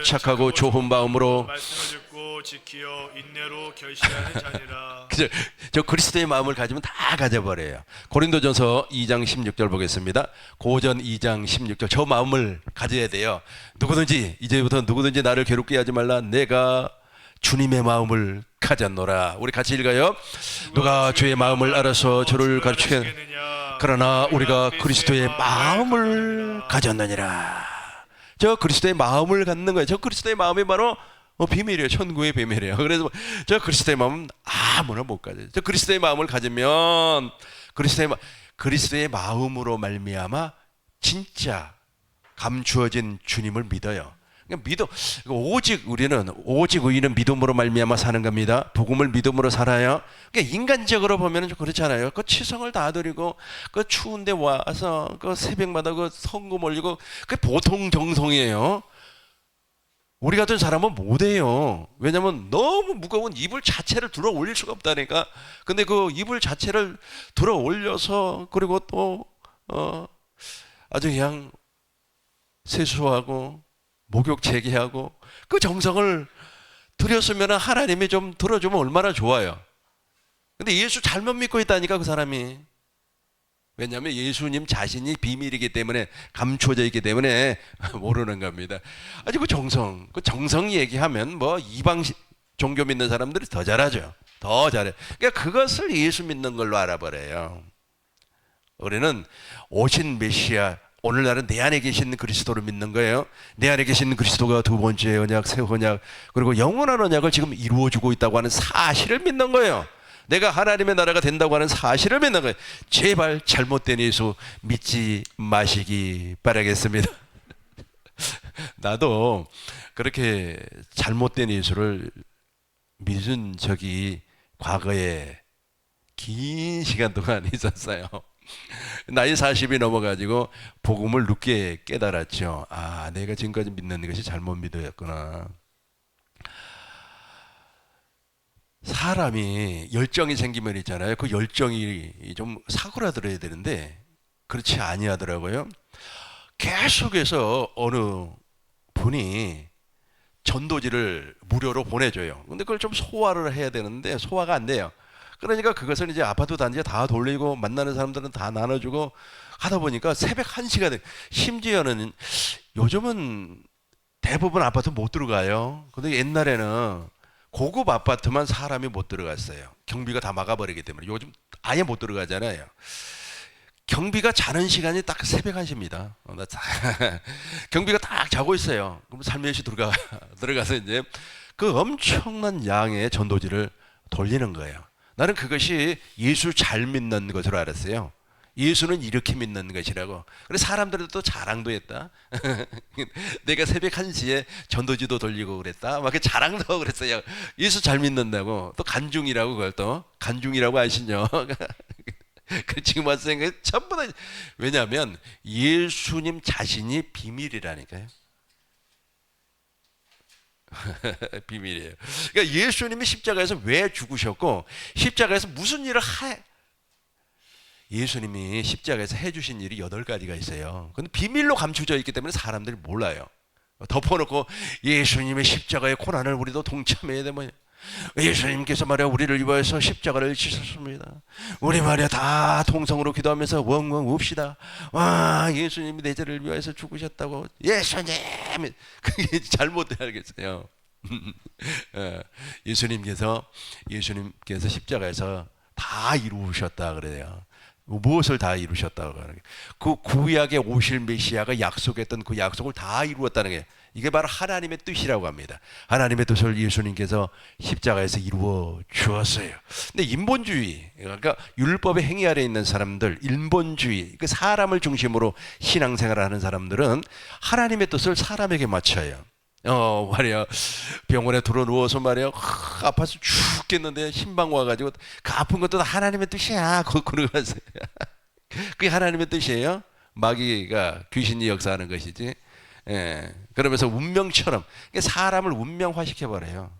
착하고 좋은 마음으로 말씀을 듣고 지키어 인내로 결실하는 자니라. 저 그리스도의 마음을 가지면 다 가져버려요. 고린도전서 2장 16절 보겠습니다. 고전 2장 16절. 저 마음을 가져야 돼요. 이제부터 누구든지 나를 괴롭게 하지 말라. 내가 주님의 마음을 가졌노라. 우리 같이 읽어요. 누가 주의 마음을 알아서 저를 가르치겠느냐. 그러나 우리가 그리스도의 마음을 가졌느니라. 저 그리스도의 마음을 갖는 거예요. 저 그리스도의 마음이 바로 비밀이에요. 천국의 비밀이에요. 그래서 저 그리스도의 마음은 아무나 못 가져요. 저 그리스도의 마음을 가지면 그리스도의 마음으로 말미암아 진짜 감추어진 주님을 믿어요. 오직 의인은 믿음으로 말미암아 사는 겁니다. 복음을 믿음으로 살아요. 그러니까 인간적으로 보면 좀 그렇잖아요. 그 치성을 다 드리고 그 추운데 와서 그 새벽마다 그 헌금 올리고 그 보통 정성이에요. 우리 같은 사람은 못해요. 왜냐면 너무 무거운 이불 자체를 들어 올릴 수가 없다니까. 근데 그 이불 자체를 들어 올려서 그리고 또 아주 그냥 세수하고 목욕 재개하고 그 정성을 들였으면 하나님이 좀 들어주면 얼마나 좋아요. 근데 예수 잘못 믿고 있다니까 그 사람이. 왜냐하면 예수님 자신이 비밀이기 때문에, 감춰져 있기 때문에 모르는 겁니다. 아주 그 정성 얘기하면 뭐 이방 종교 믿는 사람들이 더 잘하죠. 더 잘해. 그러니까 그것을 예수 믿는 걸로 알아버려요. 우리는 오신 메시아, 오늘날은 내 안에 계신 그리스도를 믿는 거예요. 내 안에 계신 그리스도가 두 번째 언약, 새 언약, 그리고 영원한 언약을 지금 이루어주고 있다고 하는 사실을 믿는 거예요. 내가 하나님의 나라가 된다고 하는 사실을 믿는 거예요. 제발 잘못된 예수 믿지 마시기 바라겠습니다. 나도 그렇게 잘못된 예수를 믿은 적이 과거에 긴 시간 동안 있었어요. 나이 40이 넘어가지고 복음을 늦게 깨달았죠. 아, 내가 지금까지 믿는 것이 잘못 믿었구나. 사람이 열정이 생기면 있잖아요. 그 열정이 좀 사그라들어야 되는데 그렇지 아니하더라고요. 계속해서 어느 분이 전도지를 무료로 보내줘요. 근데 그걸 좀 소화를 해야 되는데 소화가 안 돼요. 그러니까 그것을 이제 아파트 단지에 다 돌리고 만나는 사람들은 다 나눠주고 하다 보니까 새벽 1시가 돼. 심지어는 요즘은 대부분 아파트 못 들어가요. 근데 옛날에는 고급 아파트만 사람이 못 들어갔어요. 경비가 다 막아버리기 때문에. 요즘 아예 못 들어가잖아요. 경비가 자는 시간이 딱 새벽 1시입니다. 경비가 딱 자고 있어요. 그럼 살며시 들어가서 이제 그 엄청난 양의 전도지를 돌리는 거예요. 나는 그것이 예수 잘 믿는 것으로 알았어요. 예수는 이렇게 믿는 것이라고. 그래서 사람들도 또 자랑도 했다. 내가 새벽 1시에 전도지도 돌리고 그랬다. 막 자랑도 하고 그랬어요. 예수 잘 믿는다고. 또 간중이라고, 그걸 또 간중이라고 아시죠? 그 지금 와서 생각해 전부 다. 왜냐하면 예수님 자신이 비밀이라니까요. 비밀이에요. 그러니까 예수님이 십자가에서 왜 죽으셨고 십자가에서 무슨 일을 예수님이 십자가에서 해주신 일이 8가지가 있어요. 근데 비밀로 감추져 있기 때문에 사람들이 몰라요. 덮어놓고 예수님의 십자가의 고난을 우리도 동참해야 돼. 뭐 예수님께서 말이야 우리를 위하여서 십자가를 지셨습니다. 우리 말이야 다 통성으로 기도하면서 웡웡 웁시다. 와, 예수님이 내 죄를 위하여서 죽으셨다고. 예수님, 그게 잘못 알겠어요. 예수님께서 십자가에서 다 이루셨다 그래요. 무엇을 다 이루셨다고 하는 게, 그 구약에 오실 메시아가 약속했던 그 약속을 다 이루었다는 게, 이게 바로 하나님의 뜻이라고 합니다. 하나님의 뜻을 예수님께서 십자가에서 이루어 주었어요. 근데 인본주의, 그러니까 율법의 행위 아래 있는 사람들, 인본주의, 그 사람을 중심으로 신앙생활을 하는 사람들은 하나님의 뜻을 사람에게 맞춰요. 말이야, 병원에 들어 누워서 말이야, 아파서 죽겠는데 신방 와가지고 그 아픈 것도 다 하나님의 뜻이야. 그러면서 그게 하나님의 뜻이에요. 마귀가, 귀신이 역사하는 것이지. 예, 그러면서 운명처럼 사람을 운명화시켜버려요.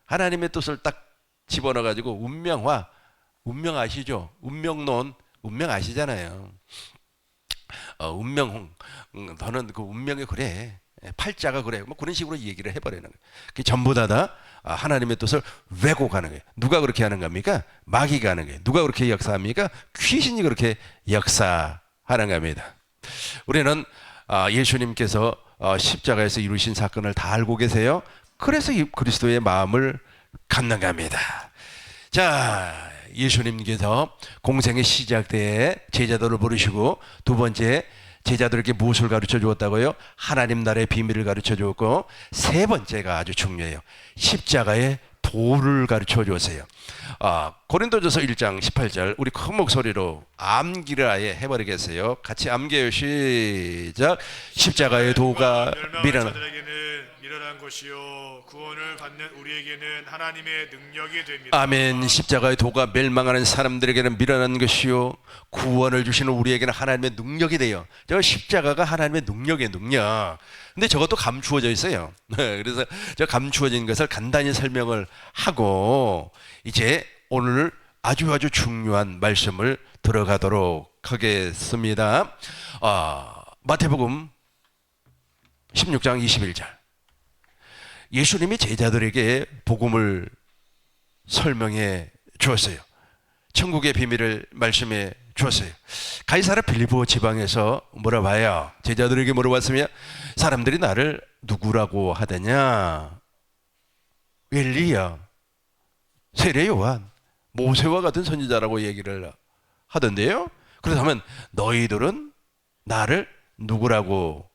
하나님의 뜻을 딱 집어넣어가지고 운명 아시죠? 운명론, 운명 아시잖아요. 너는 그 운명이 그래. 팔자가 그래. 뭐 그런 식으로 얘기를 해버리는 거예요. 그게 전부 다 하나님의 뜻을 왜곡하는 거예요. 누가 그렇게 하는 겁니까? 마귀가 하는 거예요. 누가 그렇게 역사합니까? 귀신이 그렇게 역사하는 겁니다. 우리는 예수님께서 십자가에서 이루신 사건을 다 알고 계세요. 그래서 그리스도의 마음을 갖는 겁니다. 자, 예수님께서 공생의 시작 때에 제자들을 부르시고 두 번째, 제자들에게 무엇을 가르쳐 주었다고요? 하나님 나라의 비밀을 가르쳐 주었고, 세 번째가 아주 중요해요. 십자가의 도를 가르쳐 주었어요. 고린도전서 1장 18절 우리 큰 목소리로 암기를 아예 해버리겠어요. 같이 암기해요. 시작. 십자가의 도가 멸망한 자들에게는 미련한 것이요 구원을 받는 우리에게는 하나님의 능력이 됩니다. 아멘. 십자가의 도가 멸망하는 사람들에게는 미련한 것이요 구원을 주시는 우리에게는 하나님의 능력이 돼요. 저 십자가가 하나님의 능력의 능력. 근데 저것도 감추어져 있어요. 그래서 저 감추어진 것을 간단히 설명을 하고 이제 오늘 아주 중요한 말씀을 들어가도록 하겠습니다. 마태복음 16장 21절. 예수님이 제자들에게 복음을 설명해 주었어요. 천국의 비밀을 말씀해 주었어요. 가이사랴 빌립보 지방에서 물어봐요. 제자들에게 물어봤으면 사람들이 나를 누구라고 하더냐? 엘리야, 세례 요한, 모세와 같은 선지자라고 얘기를 하던데요. 그렇다면 너희들은 나를 누구라고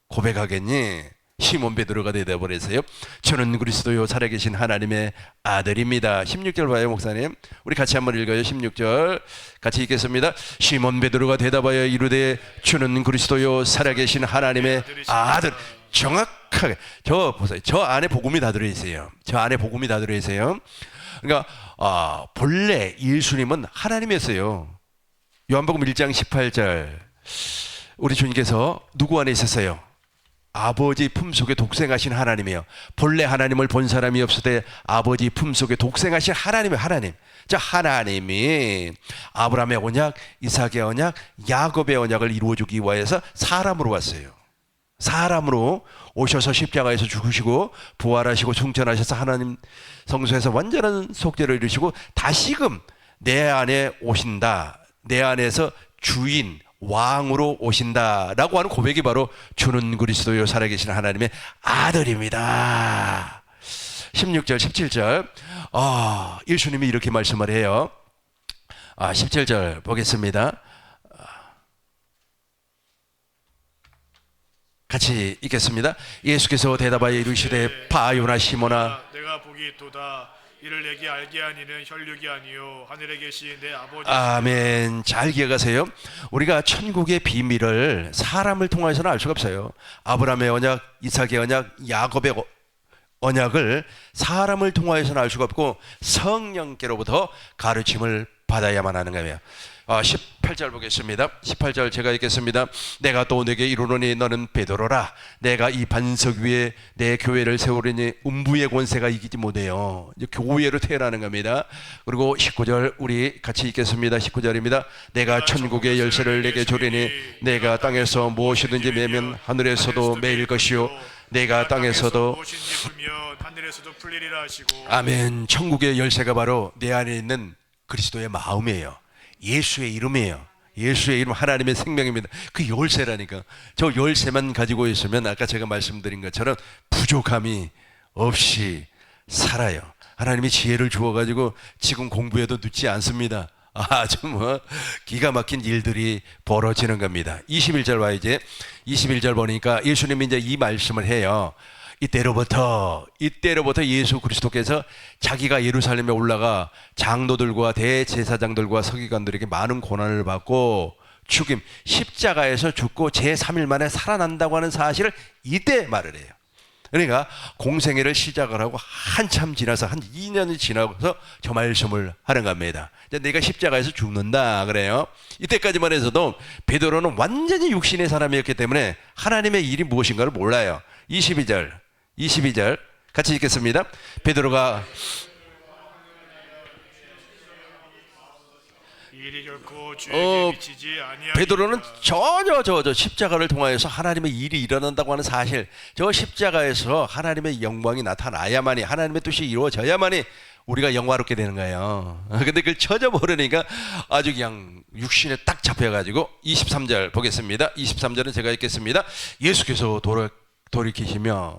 고백하겠니? 시몬 베드로가 대답을 했어요. 저는 그리스도요 살아계신 하나님의 아들입니다. 16절 봐요, 목사님. 우리 같이 한번 읽어요. 16절 같이 읽겠습니다. 시몬 베드로가 대답하여 이르되 주는 그리스도요 살아계신 하나님의 아들. 정확하게 저 보세요. 저 안에 복음이 다 들어있어요. 저 안에 복음이 다 들어있어요. 그러니까 본래 예수님은 하나님이었어요. 요한복음 1장 18절 우리 주님께서 누구 안에 있었어요? 아버지 품속에 독생하신 하나님이에요. 본래 하나님을 본 사람이 없을 때 아버지 품속에 독생하신 하나님이에요. 하나님. 자, 하나님이 아브라함의 언약, 이삭의 언약, 야곱의 언약을 이루어주기 위해서 사람으로 왔어요. 사람으로 오셔서 십자가에서 죽으시고 부활하시고 승천하셔서 하나님 성소에서 완전한 속죄를 이루시고 다시금 내 안에 오신다. 내 안에서 주인 왕으로 오신다라고 하는 고백이 바로 주는 그리스도요 살아계신 하나님의 아들입니다. 16절 17절 예수님이 이렇게 말씀을 해요. 17절 보겠습니다. 같이 읽겠습니다. 예수께서 대답하여 이르시되 바요나 시몬아 내가 복이 있도다. 이를 내게 알게 하니는 혈육이 아니요 하늘에 계신 내 아버지. 아멘. 잘 기억하세요. 우리가 천국의 비밀을 사람을 통해서는 알 수가 없어요. 아브라함의 언약, 이삭의 언약, 야곱의 언약을 사람을 통해서는 알 수가 없고 성령께로부터 가르침을 받아야만 하는 거예요. 18절 보겠습니다. 18절 제가 읽겠습니다. 내가 또 내게 이르노니 너는 베드로라. 내가 이 반석 위에 내 교회를 세우리니 음부의 권세가 이기지 못해요. 이제 교회로 태어나는 겁니다. 그리고 19절 우리 같이 읽겠습니다. 19절입니다. 내가 천국의 열쇠를 내게 주리니 내가 땅에서 무엇이든지 매면 하늘에서도 매일 것이요 내가 땅에서도 무엇인지 풀면 하늘에서도 풀리리라 하시고. 아멘. 천국의 열쇠가 바로 내 안에 있는 그리스도의 마음이에요. 예수의 이름이에요. 예수의 이름 하나님의 생명입니다. 그 열쇠라니까. 저 열쇠만 가지고 있으면 아까 제가 말씀드린 것처럼 부족함이 없이 살아요. 하나님이 지혜를 주어가지고 지금 공부해도 늦지 않습니다. 아주 기가 막힌 일들이 벌어지는 겁니다. 21절 와 이제 21절 보니까 예수님이 이제 이 말씀을 해요. 이때로부터 예수 그리스도께서 자기가 예루살렘에 올라가 장로들과 대제사장들과 서기관들에게 많은 고난을 받고 죽임, 십자가에서 죽고 제3일 만에 살아난다고 하는 사실을 이때 말을 해요. 그러니까 공생애를 시작을 하고 한참 지나서 한 2년이 지나서 저 말씀을 하는 겁니다. 내가 십자가에서 죽는다 그래요. 이때까지만 해서도 베드로는 완전히 육신의 사람이었기 때문에 하나님의 일이 무엇인가를 몰라요. 22절 같이 읽겠습니다. 베드로가 일이 결코 주에게 미치지 아니하리라. 베드로는 전혀 저 십자가를 통하여서 하나님의 일이 일어난다고 하는 사실, 저 십자가에서 하나님의 영광이 나타나야만이, 하나님의 뜻이 이루어져야만이 우리가 영화롭게 되는 거예요. 근데 그걸 전혀 모르니까 아주 그냥 육신에 딱 잡혀가지고 23절 보겠습니다. 23절은 제가 읽겠습니다. 예수께서 돌이키시며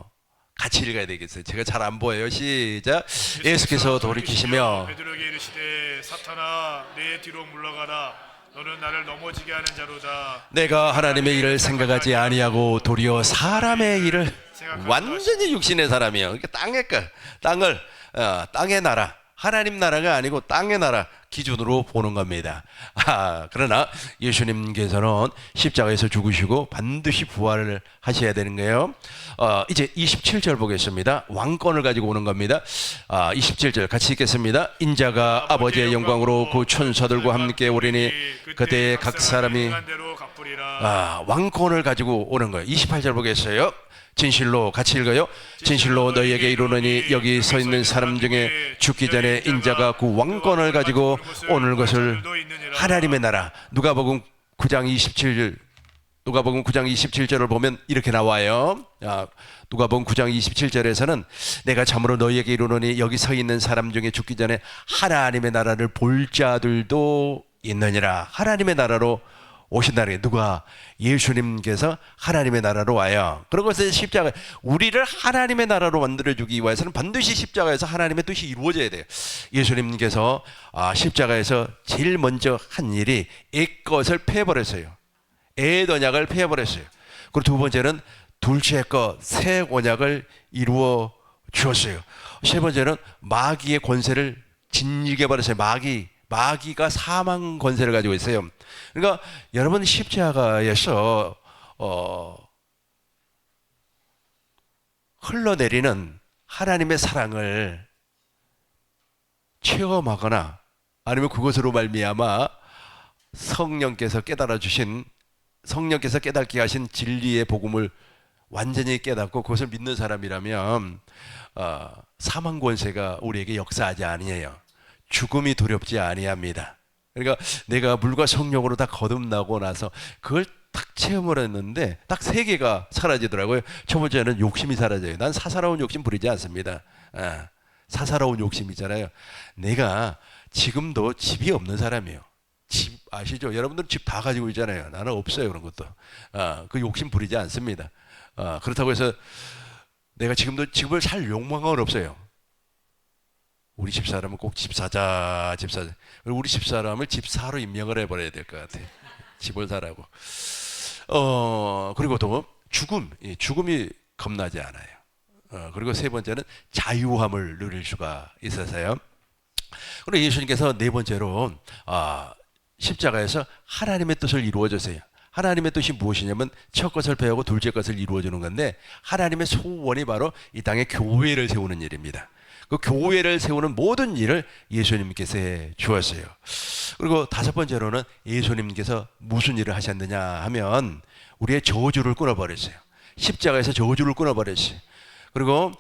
같이 읽어야 되겠어요. 제가 잘 안 보여요. 시작. 예수께서 돌이키시며 베드로에게 이르시되 사탄아 내 뒤로 물러가라. 너는 나를 넘어지게 하는 자로다. 내가 하나님의 일을 생각하지 아니하고 도리어 사람의 일을, 완전히 육신의 사람이에요. 그러니까 땅의 나라, 하나님 나라가 아니고 땅의 나라 기준으로 보는 겁니다. 그러나 예수님께서는 십자가에서 죽으시고 반드시 부활을 하셔야 되는 거예요. 이제 27절 보겠습니다. 왕권을 가지고 오는 겁니다. 27절 같이 읽겠습니다. 인자가 아버지의 영광으로 그 천사들과 함께 오리니 그때 각 사람이 왕권을 가지고 오는 거예요. 28절 보겠어요. 진실로 같이 읽어요. 진실로 너희에게 이르노니 여기 서 있는 사람 중에 죽기 전에 인자가 그 왕권을 가지고 오는 것을, 하나님의 나라. 누가복음 9장 27절을 보면 이렇게 나와요. 누가복음 9장 27절에서는 내가 참으로 너희에게 이르노니 여기 서 있는 사람 중에 죽기 전에 하나님의 나라를 볼 자들도 있느니라. 하나님의 나라로 오신다는 게 누가? 예수님께서 하나님의 나라로 와요. 그러고 서 십자가, 우리를 하나님의 나라로 만들어주기 위해서는 반드시 십자가에서 하나님의 뜻이 이루어져야 돼요. 예수님께서 십자가에서 제일 먼저 한 일이 옛것을 패버렸어요. 옛 언약을 패버렸어요. 그리고 두 번째는 둘째 것 새 언약을 이루어 주었어요. 세 번째는 마귀의 권세를 진리게 버렸어요. 마귀가 사망 권세를 가지고 있어요. 그러니까 여러분 십자가에서 흘러내리는 하나님의 사랑을 체험하거나 아니면 그것으로 말미암아 성령께서 깨닫게 하신 진리의 복음을 완전히 깨닫고 그것을 믿는 사람이라면 사망 권세가 우리에게 역사하지 아니에요. 죽음이 두렵지 아니합니다. 그러니까 내가 물과 성령으로 다 거듭나고 나서 그걸 딱 체험을 했는데 딱 세 개가 사라지더라고요. 첫 번째는 욕심이 사라져요. 난 사사로운 욕심 부리지 않습니다. 사사로운 욕심이잖아요. 내가 지금도 집이 없는 사람이에요. 집 아시죠? 여러분들은 집 다 가지고 있잖아요. 나는 없어요. 그런 것도. 그 욕심 부리지 않습니다. 그렇다고 해서 내가 지금도 집을 살 욕망은 없어요. 우리 집사람은 꼭 집사자. 우리 집사람을 집사로 임명을 해버려야 될 것 같아요. 집을 사라고. 그리고 또 죽음이 겁나지 않아요. 그리고 세 번째는 자유함을 누릴 수가 있어서요. 그리고 예수님께서 네 번째로 십자가에서 하나님의 뜻을 이루어 주세요. 하나님의 뜻이 무엇이냐면 첫 것을 배우고 둘째 것을 이루어 주는 건데, 하나님의 소원이 바로 이 땅에 교회를 세우는 일입니다. 그 교회를 세우는 모든 일을 예수님께서 해 주었어요. 그리고 다섯 번째로는 예수님께서 무슨 일을 하셨느냐 하면 우리의 저주를 끊어버렸어요. 십자가에서 저주를 끊어버렸어요. 그리고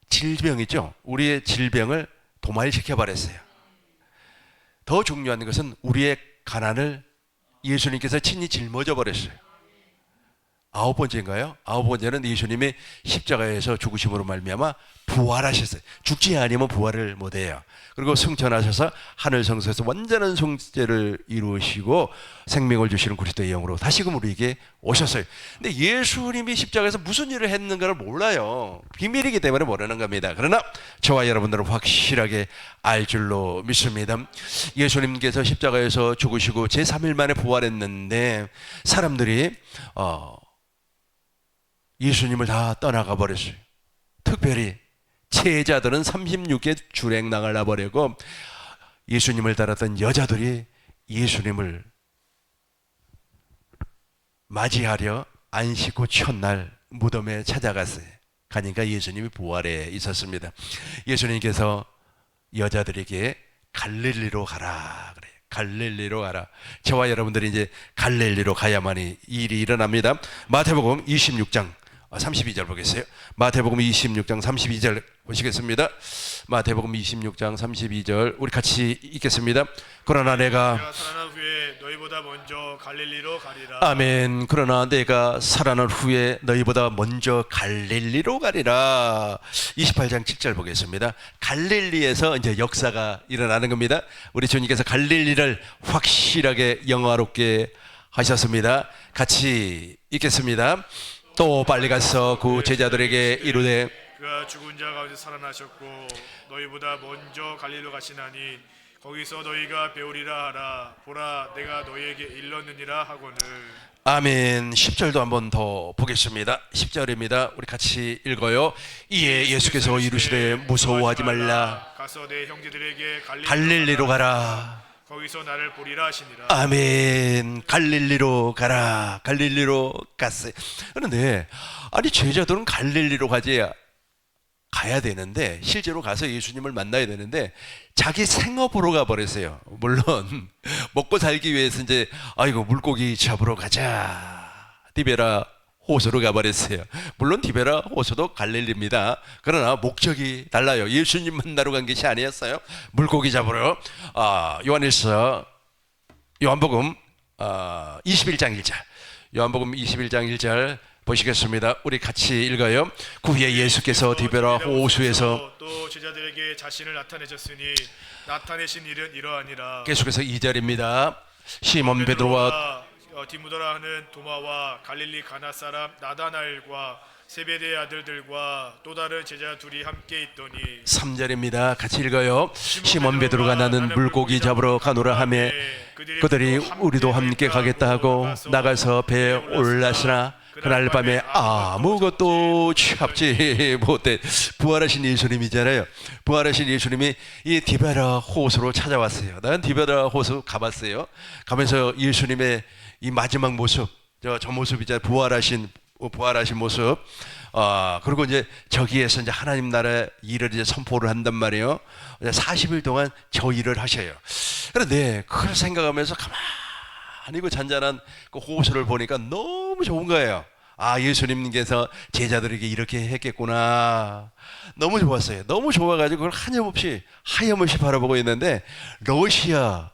질병이죠. 우리의 질병을 도말시켜버렸어요. 더 중요한 것은 우리의 가난을 예수님께서 친히 짊어져 버렸어요. 아홉 번째인가요? 아홉 번째는 예수님이 십자가에서 죽으심으로 말미암아 부활하셨어요. 죽지 아니면 부활을 못해요. 그리고 승천하셔서 하늘 성소에서 완전한 성죄를 이루시고 생명을 주시는 그리스도의 영으로 다시금 우리에게 오셨어요. 근데 예수님이 십자가에서 무슨 일을 했는가를 몰라요. 비밀이기 때문에 모르는 겁니다. 그러나 저와 여러분들은 확실하게 알 줄로 믿습니다. 예수님께서 십자가에서 죽으시고 제3일 만에 부활했는데 사람들이 예수님을 다 떠나가 버렸어요. 특별히 제자들은 36개 주랭랑을 놔버리고 예수님을 따랐던 여자들이 예수님을 맞이하려 안식 후 첫날 무덤에 찾아갔어요. 가니까 예수님이 부활해 있었습니다. 예수님께서 여자들에게 갈릴리로 가라 그래요. 갈릴리로 가라. 저와 여러분들이 이제 갈릴리로 가야만이 일이 일어납니다. 마태복음 26장 32절 보겠어요. 마태복음 26장 32절 보시겠습니다. 마태복음 26장 32절 우리 같이 읽겠습니다. 그러나 내가 살아난 후에 너희보다 먼저 갈릴리로 가리라. 아멘. 그러나 내가 살아난 후에 너희보다 먼저 갈릴리로 가리라. 28장 7절 보겠습니다. 갈릴리에서 이제 역사가 일어나는 겁니다. 우리 주님께서 갈릴리를 확실하게 영화롭게 하셨습니다. 같이 읽겠습니다. 또 빨리 가서 그 제자들에게 이르되 그가 죽은 자 가운데 살아나셨고 너희보다 먼저 갈릴리로 가시나니 거기서 너희가 배우리라 하라. 보라 내가 너희에게 일렀느니라 하거늘. 아멘. 10절도 한번 더 보겠습니다. 10절입니다. 우리 같이 읽어요. 이에 예수께서 이르시되 무서워하지 말라. 가서 내 형제들에게 갈릴리로 가라. 거기서 나를 보리라 하시니라. 아멘. 갈릴리로 가라. 갈릴리로 갔어요. 그런데 아니 제자들은 갈릴리로 가야 되는데 실제로 가서 예수님을 만나야 되는데 자기 생업으로 가버렸어요. 물론 먹고 살기 위해서 이제 아이고 물고기 잡으러 가자. 디베라 호수로 가버렸어요. 물론 디베라 호수도 갈릴리입니다. 그러나 목적이 달라요. 예수님 만나러 간 것이 아니었어요. 물고기 잡으러. 요한복음 21장 1절. 요한복음 21장 1절 보시겠습니다. 우리 같이 읽어요. 그 후에 예수께서 디베라 호수에서 또 제자들에게 자신을 나타내셨으니 나타내신 일은 이러하니라. 계속해서 2절입니다. 시몬 베드로와 디무더라 하는 도마와 갈릴리 가나 사람 나다나엘과 세베대의 아들들과 또 다른 제자 둘이 함께 있더니 3절입니다. 같이 읽어요. 시몬 베드로가 나는 물고기 잡으러 가노라 하며 그들이 우리도 함께 가겠다 하고 나가서 배에 올랐으나 그날 밤에 아무것도 잡지 못해. 부활하신 예수님이잖아요. 부활하신 예수님이 이 디베라 호수로 찾아왔어요. 난 디베라 호수 가봤어요. 가면서 예수님의 이 마지막 모습, 저 모습이잖아요. 부활하신 모습. 그리고 이제 저기에서 이제 하나님 나라의 일을 이제 선포를 한단 말이에요. 40일 동안 저 일을 하셔요. 그런데 그걸 생각하면서 가만히 그 잔잔한 그 호수를 보니까 너무 좋은 거예요. 예수님께서 제자들에게 이렇게 했겠구나. 너무 좋았어요. 너무 좋아가지고 그걸 하염없이 바라보고 있는데 러시아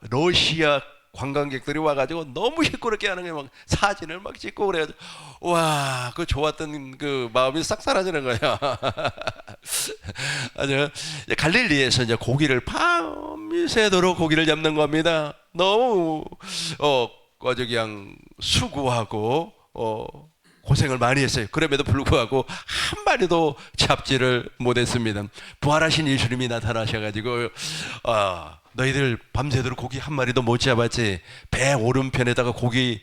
관광객들이 와가지고 너무 시끄럽게 하는 게 막 사진을 막 찍고 그래가지고 와, 그 좋았던 그 마음이 싹 사라지는 거야. 아주 갈릴리에서 이제 고기를 밤새도록 고기를 잡는 겁니다. 너무 아주 그냥 수고하고 고생을 많이 했어요. 그럼에도 불구하고 한 마리도 잡지를 못했습니다. 부활하신 예수님이 나타나셔가지고 너희들 밤새도록 고기 한 마리도 못 잡았지? 배 오른편에다가 고기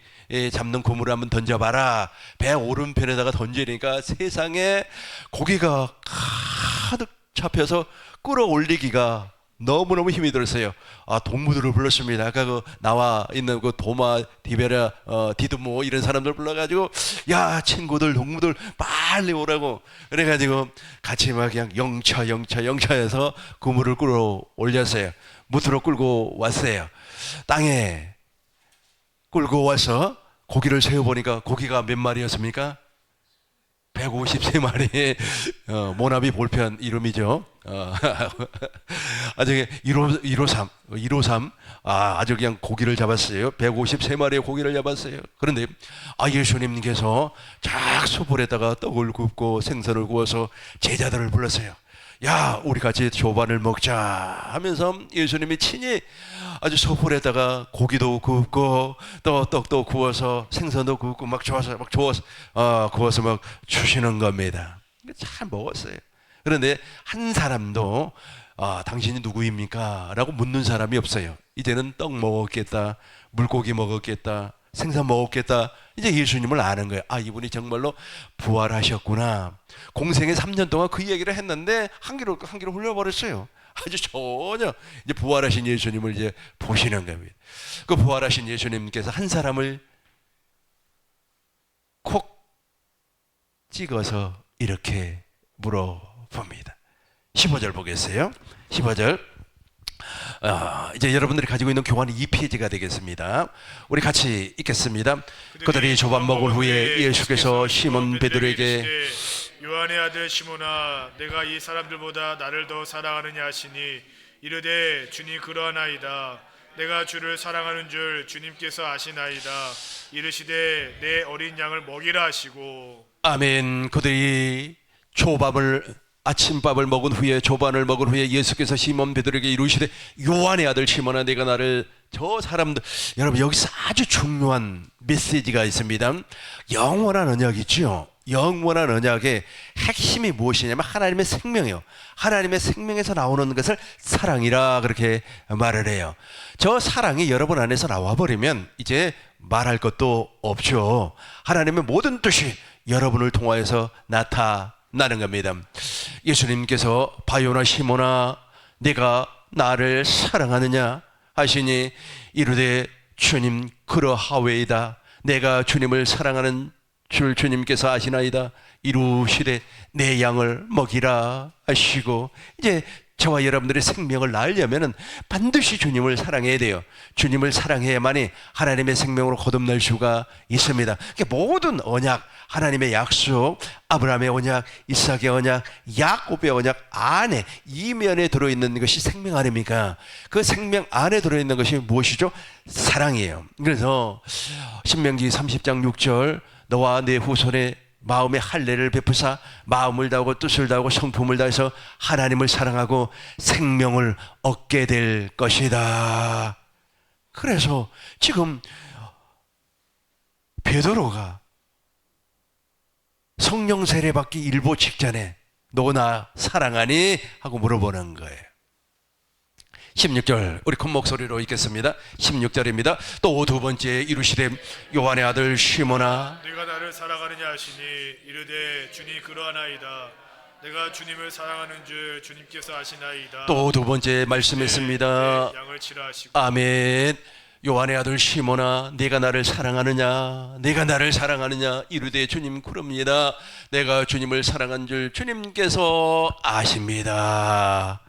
잡는 그물을 한번 던져봐라. 배 오른편에다가 던지니까 세상에 고기가 가득 잡혀서 끌어올리기가 너무너무 힘이 들었어요. 동무들을 불렀습니다. 아까 그 나와 있는 그 도마, 디베라, 디드모 이런 사람들 불러가지고 야 친구들 동무들 빨리 오라고 그래가지고 같이 막 그냥 영차해서 그물을 끌어올렸어요. 무트로 끌고 왔어요. 땅에 끌고 와서 고기를 세어보니까 고기가 몇 마리였습니까? 153마리. 모나비 볼편 이름이죠. 아주 153 아주 그냥 고기를 잡았어요. 153마리의 고기를 잡았어요. 그런데 예수님께서 쫙 숯불에다가 떡을 굽고 생선을 구워서 제자들을 불렀어요. 야, 우리 같이 조반을 먹자 하면서 예수님이 친히 아주 숯불에다가 고기도 굽고 또 떡도 구워서 생선도 굽고 막 구워서 막 주시는 겁니다. 잘 먹었어요. 그런데 한 사람도 당신이 누구입니까? 라고 묻는 사람이 없어요. 이제는 떡 먹었겠다, 물고기 먹었겠다, 생선 먹었겠다. 이제 예수님을 아는 거예요. 이분이 정말로 부활하셨구나. 공생에 3년 동안 그 얘기를 했는데 한 귀로 흘려버렸어요. 아주 전혀 이제 부활하신 예수님을 이제 보시는 겁니다. 그 부활하신 예수님께서 한 사람을 콕 찍어서 이렇게 물어봅니다. 15절 보겠어요. 15절. 이제 여러분들이 가지고 있는 교환이 2페이지가 되겠습니다. 우리 같이 읽겠습니다. 그들이 조반 먹은 후에 예수께서 시몬 베드로에게 요한의 아들 시몬아, 내가 이 사람들보다 나를 더 사랑하느냐 하시니 이르되 주님 그러하나이다. 내가 주를 사랑하는 줄 주님께서 아시나이다. 이르시되 내 어린 양을 먹이라 하시고. 아멘. 그들이 아침밥을 먹은 후에 조반을 먹은 후에 예수께서 시몬 베드로에게 이르시되 요한의 아들 시몬아, 내가 나를 저 사람들. 여러분, 여기서 아주 중요한 메시지가 있습니다. 영원한 언약이죠. 영원한 언약의 핵심이 무엇이냐면 하나님의 생명이에요. 하나님의 생명에서 나오는 것을 사랑이라 그렇게 말을 해요. 저 사랑이 여러분 안에서 나와버리면 이제 말할 것도 없죠. 하나님의 모든 뜻이 여러분을 통하여서 나타나는 겁니다. 예수님께서 바요나 시몬아, 내가 나를 사랑하느냐 하시니 이르되 주님 그러하웨이다. 내가 주님을 사랑하는 줄 주님께서 아시나이다. 이루시되 내 양을 먹이라 하시고. 이제 저와 여러분들의 생명을 낳으려면 반드시 주님을 사랑해야 돼요. 주님을 사랑해야만이 하나님의 생명으로 거듭날 수가 있습니다. 모든 언약, 하나님의 약속, 아브라함의 언약, 이삭의 언약, 야곱의 언약 안에 이면에 들어있는 것이 생명 아닙니까? 그 생명 안에 들어있는 것이 무엇이죠? 사랑이에요. 그래서 신명기 30장 6절 너와 내 후손의 마음의 할례를 베푸사 마음을 다하고 뜻을 다하고 성품을 다해서 하나님을 사랑하고 생명을 얻게 될 것이다. 그래서 지금 베드로가 성령 세례 받기 일보 직전에 너 나 사랑하니? 하고 물어보는 거예요. 16절 우리 큰 목소리로 읽겠습니다. 16절입니다. 또 두 번째 이루시되 요한의 아들 시몬아 내가 나를 사랑하느냐 하시니 이르되 주님 그러하나이다. 내가 주님을 사랑하는 줄 주님께서 아시나이다. 또 두 번째 말씀했습니다. 양을 치라 하시고 아멘. 요한의 아들 시몬아 내가 나를 사랑하느냐? 내가 나를 사랑하느냐? 이르되 주님 그럽니다. 내가 주님을 사랑한 줄 주님께서 아십니다.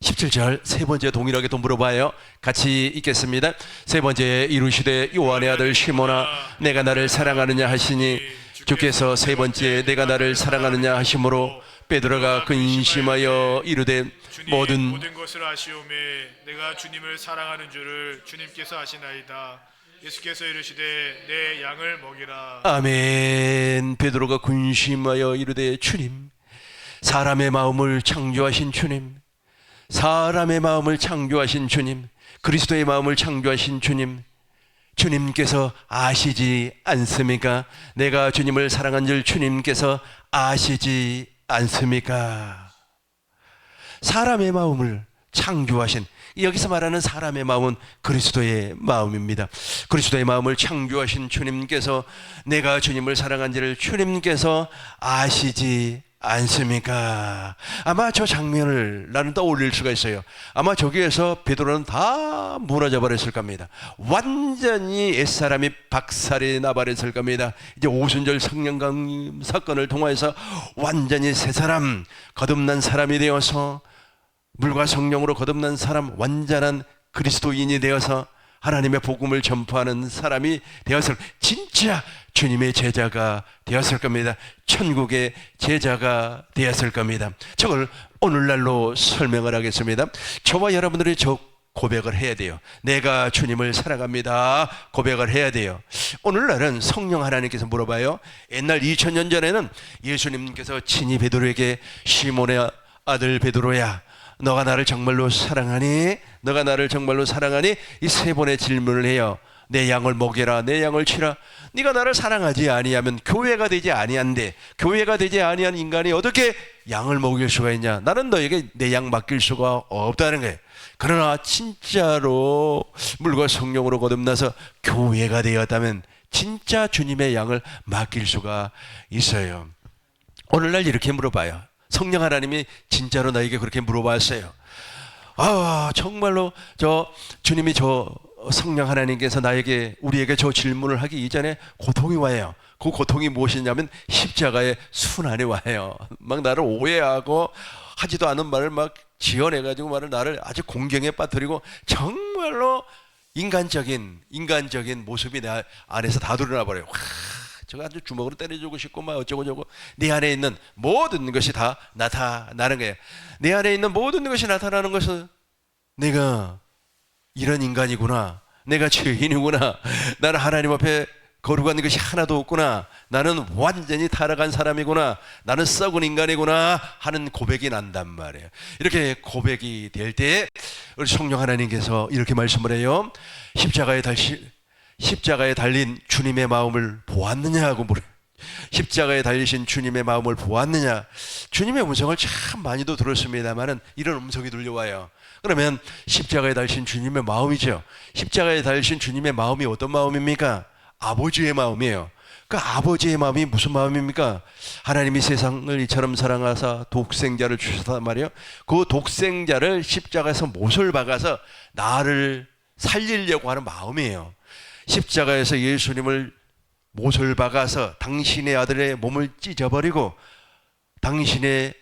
17절 세 번째 동일하게 또 물어봐요. 같이 읽겠습니다. 세 번째 이루시되 요한의 아들 시몬아 내가 나를 사랑하느냐 하시니 주께서 세 번째 내가 나를 사랑하느냐 하심으로 베드로가 근심하여 이르되 모든 것을 아시오매 내가 주님을 사랑하는 줄을 주님께서 아시나이다. 예수께서 이르시되 내 양을 먹이라. 아멘. 베드로가 근심하여 이르되 주님, 사람의 마음을 창조하신 주님, 사람의 마음을 창조하신 주님, 그리스도의 마음을 창조하신 주님, 주님께서 아시지 않습니까? 내가 주님을 사랑한 줄 주님께서 아시지 않습니까? 사람의 마음을 창조하신, 여기서 말하는 사람의 마음은 그리스도의 마음입니다. 그리스도의 마음을 창조하신 주님께서 내가 주님을 사랑한 줄을 주님께서 아시지 않습니까? 아마 저 장면을 나는 떠올릴 수가 있어요. 아마 저기에서 베드로는 다 무너져 버렸을 겁니다. 완전히 옛사람이 박살이 나버렸을 겁니다. 이제 오순절 성령강 사건을 통해서 완전히 새 사람, 거듭난 사람이 되어서 물과 성령으로 거듭난 사람, 완전한 그리스도인이 되어서 하나님의 복음을 전파하는 사람이 되었을, 진짜 주님의 제자가 되었을 겁니다. 천국의 제자가 되었을 겁니다. 저걸 오늘날로 설명을 하겠습니다. 저와 여러분들이 저 고백을 해야 돼요. 내가 주님을 사랑합니다. 고백을 해야 돼요. 오늘날은 성령 하나님께서 물어봐요. 옛날 2000년 전에는 예수님께서 친히 베드로에게 시몬의 아들 베드로야, 너가 나를 정말로 사랑하니? 너가 나를 정말로 사랑하니? 이 세 번의 질문을 해요. 내 양을 먹여라, 내 양을 치라. 네가 나를 사랑하지 아니하면 교회가 되지 아니한데, 교회가 되지 아니한 인간이 어떻게 양을 먹일 수가 있냐? 나는 너에게 내 양 맡길 수가 없다는 거예요. 그러나 진짜로 물과 성령으로 거듭나서 교회가 되었다면 진짜 주님의 양을 맡길 수가 있어요. 오늘날 이렇게 물어봐요. 성령 하나님이 진짜로 나에게 그렇게 물어봤어요. 정말로 주님이 성령 하나님께서 우리에게 저 질문을 하기 이전에 고통이 와요. 그 고통이 무엇이냐면 십자가의 순환이 와요. 막 나를 오해하고 하지도 않은 말을 막 지어내가지고 나를 아주 공경에 빠뜨리고 정말로 인간적인 모습이 내 안에서 다 드러나 버려요. 저거 아주 주먹으로 때려주고 싶고 막 어쩌고저쩌고. 내 안에 있는 모든 것이 다 나타나는 거예요. 내 안에 있는 모든 것이 나타나는 것은 내가 이런 인간이구나, 내가 죄인이구나, 나는 하나님 앞에 거룩한 것이 하나도 없구나, 나는 완전히 타락한 사람이구나, 나는 썩은 인간이구나 하는 고백이 난단 말이에요. 이렇게 고백이 될 때 우리 성령 하나님께서 이렇게 말씀을 해요. 십자가에 달린 주님의 마음을 보았느냐 하고 물어요. 십자가에 달리신 주님의 마음을 보았느냐. 주님의 음성을 참 많이도 들었습니다만은 이런 음성이 들려와요. 그러면 십자가에 달리신 주님의 마음이죠. 십자가에 달리신 주님의 마음이 어떤 마음입니까? 아버지의 마음이에요. 그 아버지의 마음이 무슨 마음입니까? 하나님이 세상을 이처럼 사랑하사 독생자를 주셨단 말이에요. 그 독생자를 십자가에서 못을 박아서 나를 살리려고 하는 마음이에요. 십자가에서 예수님을 못을 박아서 당신의 아들의 몸을 찢어버리고 당신의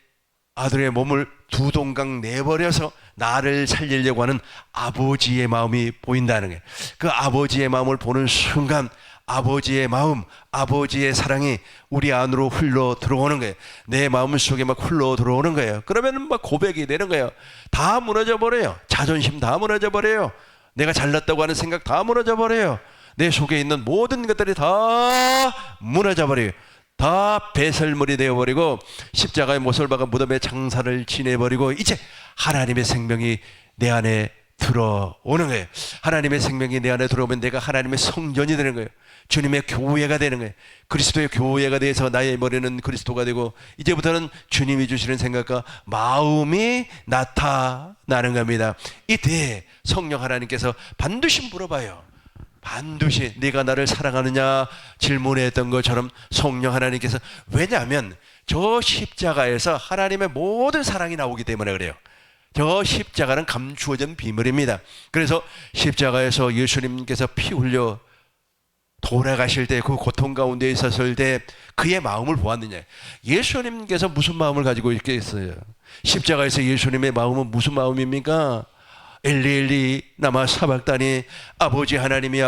아들의 몸을 두 동강 내버려서 나를 살리려고 하는 아버지의 마음이 보인다는 거예요. 그 아버지의 마음을 보는 순간 아버지의 마음, 아버지의 사랑이 우리 안으로 흘러 들어오는 거예요. 내 마음 속에 막 흘러 들어오는 거예요. 그러면 막 고백이 되는 거예요. 다 무너져 버려요. 자존심 다 무너져 버려요. 내가 잘났다고 하는 생각 다 무너져 버려요. 내 속에 있는 모든 것들이 다 무너져 버려요. 다 배설물이 되어버리고 십자가의 못을 박아 무덤에 장사를 지내버리고 이제 하나님의 생명이 내 안에 들어오는 거예요. 하나님의 생명이 내 안에 들어오면 내가 하나님의 성전이 되는 거예요. 주님의 교회가 되는 거예요. 그리스도의 교회가 돼서 나의 머리는 그리스도가 되고 이제부터는 주님이 주시는 생각과 마음이 나타나는 겁니다. 이때 성령 하나님께서 반드시 물어봐요. 반드시 네가 나를 사랑하느냐 질문했던 것처럼 성령 하나님께서, 왜냐하면 저 십자가에서 하나님의 모든 사랑이 나오기 때문에 그래요. 저 십자가는 감추어진 비밀입니다. 그래서 십자가에서 예수님께서 피 흘려 돌아가실 때 그 고통 가운데 있었을 때 그의 마음을 보았느냐. 예수님께서 무슨 마음을 가지고 있겠어요? 십자가에서 예수님의 마음은 무슨 마음입니까? 엘리 엘리 라마 사박다니, 아버지 하나님이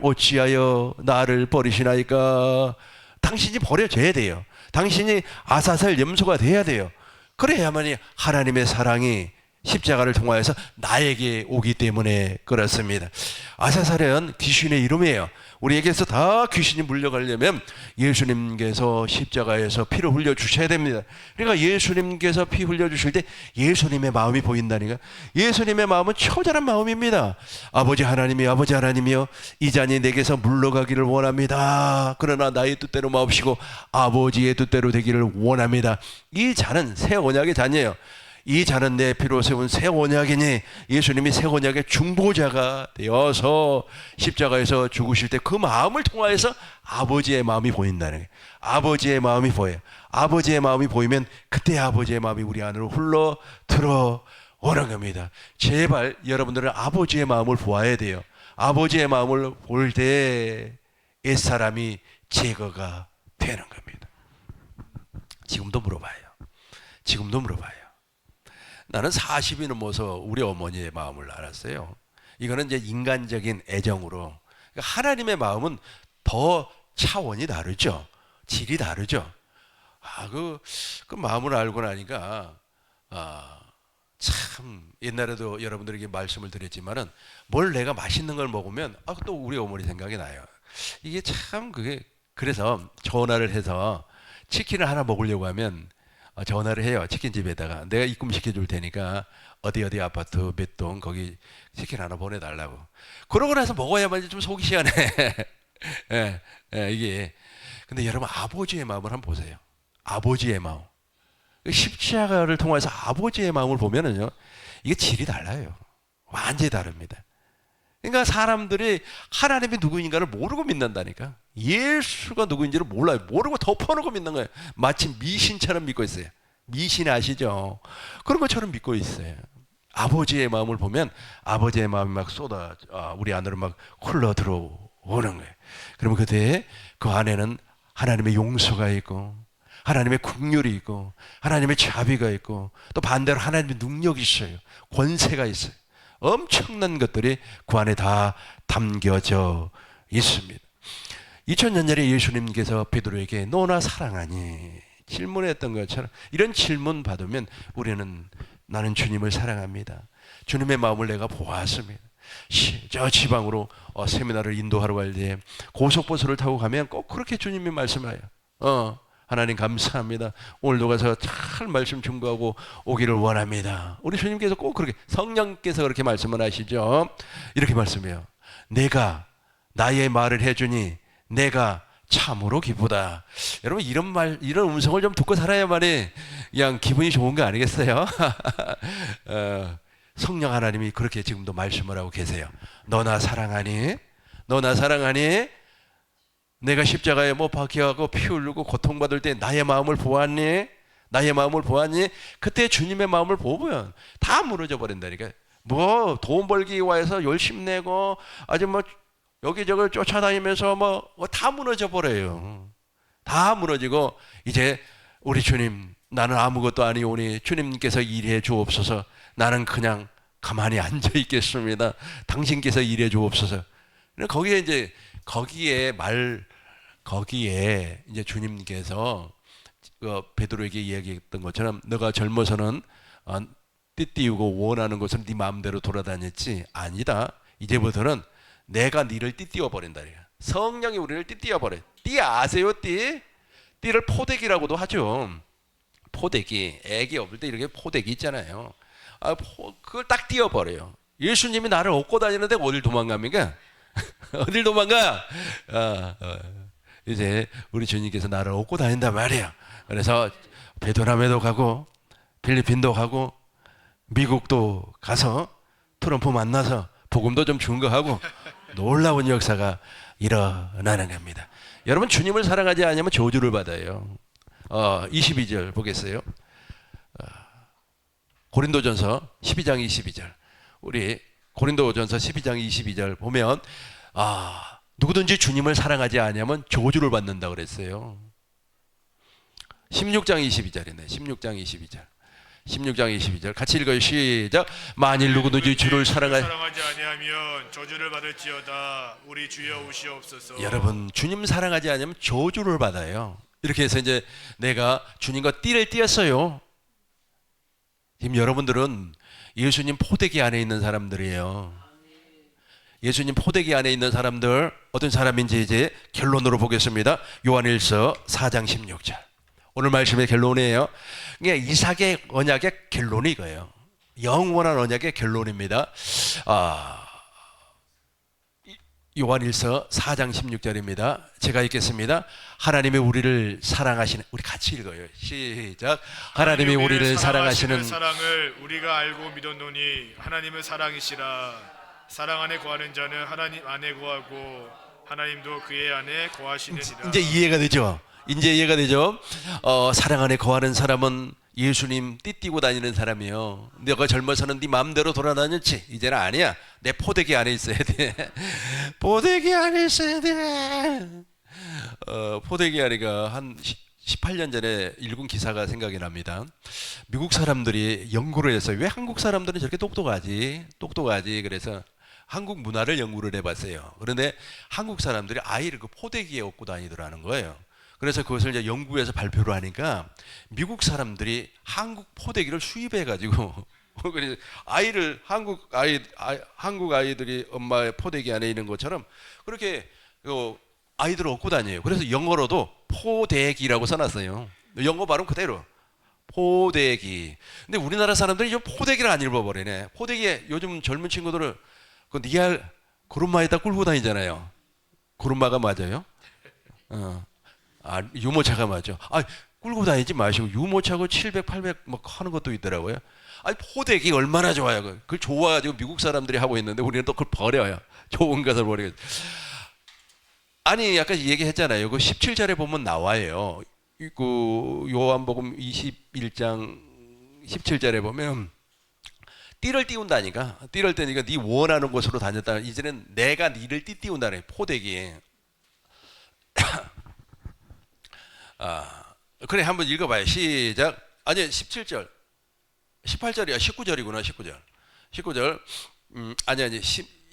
어찌하여 나를 버리시나이까. 당신이 버려져야 돼요. 당신이 아사살 염소가 돼야 돼요. 그래야만이 하나님의 사랑이 십자가를 통하여서 나에게 오기 때문에 그렇습니다. 아사살은 귀신의 이름이에요. 우리에게서 다 귀신이 물려가려면 예수님께서 십자가에서 피를 흘려주셔야 됩니다. 그러니까 예수님께서 피 흘려주실 때 예수님의 마음이 보인다니까. 예수님의 마음은 처절한 마음입니다. 아버지 하나님이여 이 잔이 내게서 물러가기를 원합니다. 그러나 나의 뜻대로 마옵시고 아버지의 뜻대로 되기를 원합니다. 이 잔은 새 언약의 잔이에요. 이 잔은 내 피로 세운 새 언약이니 예수님이 새 언약의 중보자가 되어서 십자가에서 죽으실 때 그 마음을 통하여서 아버지의 마음이 보인다는 거예요. 아버지의 마음이 보여요. 아버지의 마음이 보이면 그때 아버지의 마음이 우리 안으로 흘러 들어오는 겁니다. 제발 여러분들은 아버지의 마음을 보아야 돼요. 아버지의 마음을 볼 때 옛사람이 제거가 되는 겁니다. 지금도 물어봐요. 나는 40이 넘어서 우리 어머니의 마음을 알았어요. 이거는 이제 인간적인 애정으로. 그러니까 하나님의 마음은 더 차원이 다르죠. 질이 다르죠. 그 마음을 알고 나니까, 참, 옛날에도 여러분들에게 말씀을 드렸지만은, 뭘 내가 맛있는 걸 먹으면, 또 우리 어머니 생각이 나요. 이게 참, 그래서 전화를 해서 치킨을 하나 먹으려고 하면, 전화를 해요. 치킨집에다가 내가 입금시켜 줄 테니까 어디 아파트 몇 동 거기 치킨 하나 보내달라고. 그러고 나서 먹어야만 좀 속이 시원해. 이게. 근데 여러분 아버지의 마음을 한번 보세요. 아버지의 마음. 십자가를 통해서 아버지의 마음을 보면은요, 이게 질이 달라요. 완전히 다릅니다. 그러니까 사람들이 하나님이 누구인가를 모르고 믿는다니까. 예수가 누구인지를 몰라요. 모르고 덮어놓고 믿는 거예요. 마치 미신처럼 믿고 있어요. 미신 아시죠? 그런 것처럼 믿고 있어요. 아버지의 마음을 보면 아버지의 마음이 막 우리 안으로 막 흘러 들어오는 거예요. 그러면 그때 그 안에는 하나님의 용서가 있고 하나님의 긍휼이 있고 하나님의 자비가 있고 또 반대로 하나님의 능력이 있어요. 권세가 있어요. 엄청난 것들이 그 안에 다 담겨져 있습니다. 2000년 전에 예수님께서 베드로에게 너나 사랑하니 질문했던 것처럼 이런 질문 받으면 우리는 나는 주님을 사랑합니다. 주님의 마음을 내가 보았습니다. 저 지방으로 세미나를 인도하러 갈 때 고속버스를 타고 가면 꼭 그렇게 주님이 말씀해요. 하나님 감사합니다. 오늘도 가서 잘 말씀 증거하고 오기를 원합니다. 우리 주님께서 꼭 그렇게, 성령께서 그렇게 말씀을 하시죠. 이렇게 말씀해요. 내가 나의 말을 해주니 내가 참으로 기쁘다. 여러분 이런 음성을 좀 듣고 살아야만이 그냥 기분이 좋은 거 아니겠어요? 성령 하나님이 그렇게 지금도 말씀을 하고 계세요. 너나 사랑하니 내가 십자가에 못 박혀가고 피 흘리고 고통받을 때 나의 마음을 보았니? 그때 주님의 마음을 보면 다 무너져 버린다니까. 뭐 돈 벌기 위해서 열심히 내고 아주 뭐 여기저기 쫓아다니면서 뭐 다 무너져 버려요. 다 무너지고 이제 우리 주님, 나는 아무것도 아니오니 주님께서 일해 주옵소서. 나는 그냥 가만히 앉아 있겠습니다. 당신께서 일해 주옵소서. 거기에 이제 주님께서 베드로에게 이야기했던 것처럼 너가 젊어서는 띠띠우고 원하는 것은 네 마음대로 돌아다녔지. 아니다. 이제부터는 내가 너를 띠띠워 버린다. 성령이 우리를 띠띠워 버려. 띠 아세요? 띠 띠를 포대기라고도 하죠. 포대기, 애기 없을 때 이렇게 포대기 있잖아요. 그걸 딱 띄워버려요. 예수님이 나를 업고 다니는데 어딜 도망갑니까? 어딜 도망가? 이제 우리 주님께서 나를 업고 다닌단 말이에요. 그래서 베트남에도 가고 필리핀도 가고 미국도 가서 트럼프 만나서 복음도 좀 증거하고 놀라운 역사가 일어나는 겁니다. 여러분 주님을 사랑하지 않으면 저주를 받아요. 22절 보겠어요. 고린도전서 12장 22절. 우리 고린도전서 12장 22절 보면 누구든지 주님을 사랑하지 않으면 저주를 받는다 그랬어요. 16장 22절이네. 16장 22절. 16장 22절 같이 읽어요. 시작. 만일 누구든지 주를 사랑하지 아니하면 저주를 받을지어다. 우리 주여 오시옵소서. 여러분 주님 사랑하지 않으면 저주를 받아요. 이렇게 해서 이제 내가 주님과 띠를 띄었어요. 지금 여러분들은 예수님 포대기 안에 있는 사람들이에요. 예수님 포대기 안에 있는 사람들 어떤 사람인지 이제 결론으로 보겠습니다. 요한일서 4장 16절. 오늘 말씀의 결론이에요. 그러니까 이삭의 언약의 결론이 이거예요. 영원한 언약의 결론입니다. 요한일서 4장 16절입니다. 제가 읽겠습니다. 하나님이 우리를 사랑하시는, 우리 같이 읽어요. 시작. 하나님이 우리를 사랑하시는 사랑을 우리가 알고 믿었노니 하나님은 사랑이시라. 사랑 안에 거하는 자는 하나님 안에 거하고 하나님도 그의 안에 거하시느니라. 이제 이해가 되죠? 이제 이해가 되죠? 사랑 안에 거하는 사람은 예수님 띠띠고 다니는 사람이에요. 너가 젊어서는 네 마음대로 돌아다녔지. 이제는 아니야. 내 포대기 안에 있어야 돼. 포대기 안에 있어야 돼. 포대기 안에가 한 18년 전에 읽은 기사가 생각이 납니다. 미국 사람들이 연구를 했어요. 왜 한국 사람들은 저렇게 똑똑하지? 그래서 한국 문화를 연구를 해봤어요. 그런데 한국 사람들이 아이를 그 포대기에 업고 다니더라는 거예요. 그래서 그것을 이제 연구해서 발표를 하니까 미국 사람들이 한국 포대기를 수입해가지고 그래서 아이를 한국 아이들이 엄마의 포대기 안에 있는 것처럼 그렇게 아이들을 업고 다녀요. 그래서 영어로도 포대기라고 써놨어요. 영어 발음 그대로 포대기. 근데 우리나라 사람들이 이 포대기를 안 읽어버리네. 포대기에 요즘 젊은 친구들은 그 니알 구름마에다 끌고 다니잖아요. 구름마가 맞아요? 유모차가 맞죠. 끌고 다니지 마시고 유모차고 700, 800 막 하는 것도 있더라고요. 포대기 얼마나 좋아요. 그걸 좋아가지고 미국 사람들이 하고 있는데 우리는 또 그걸 버려요. 좋은 것을 버리고. 아까 얘기했잖아요. 그 17절에 보면 나와요. 그 요한복음 21장 17절에 보면 띠를 띄운다니까. 띠를 띄니까 네 원하는 곳으로 다녔다. 이제는 내가 니를 띠운다네. 포대기. 그래 한번 읽어봐요. 시작. 17절 18절이야. 19절이구나. 19절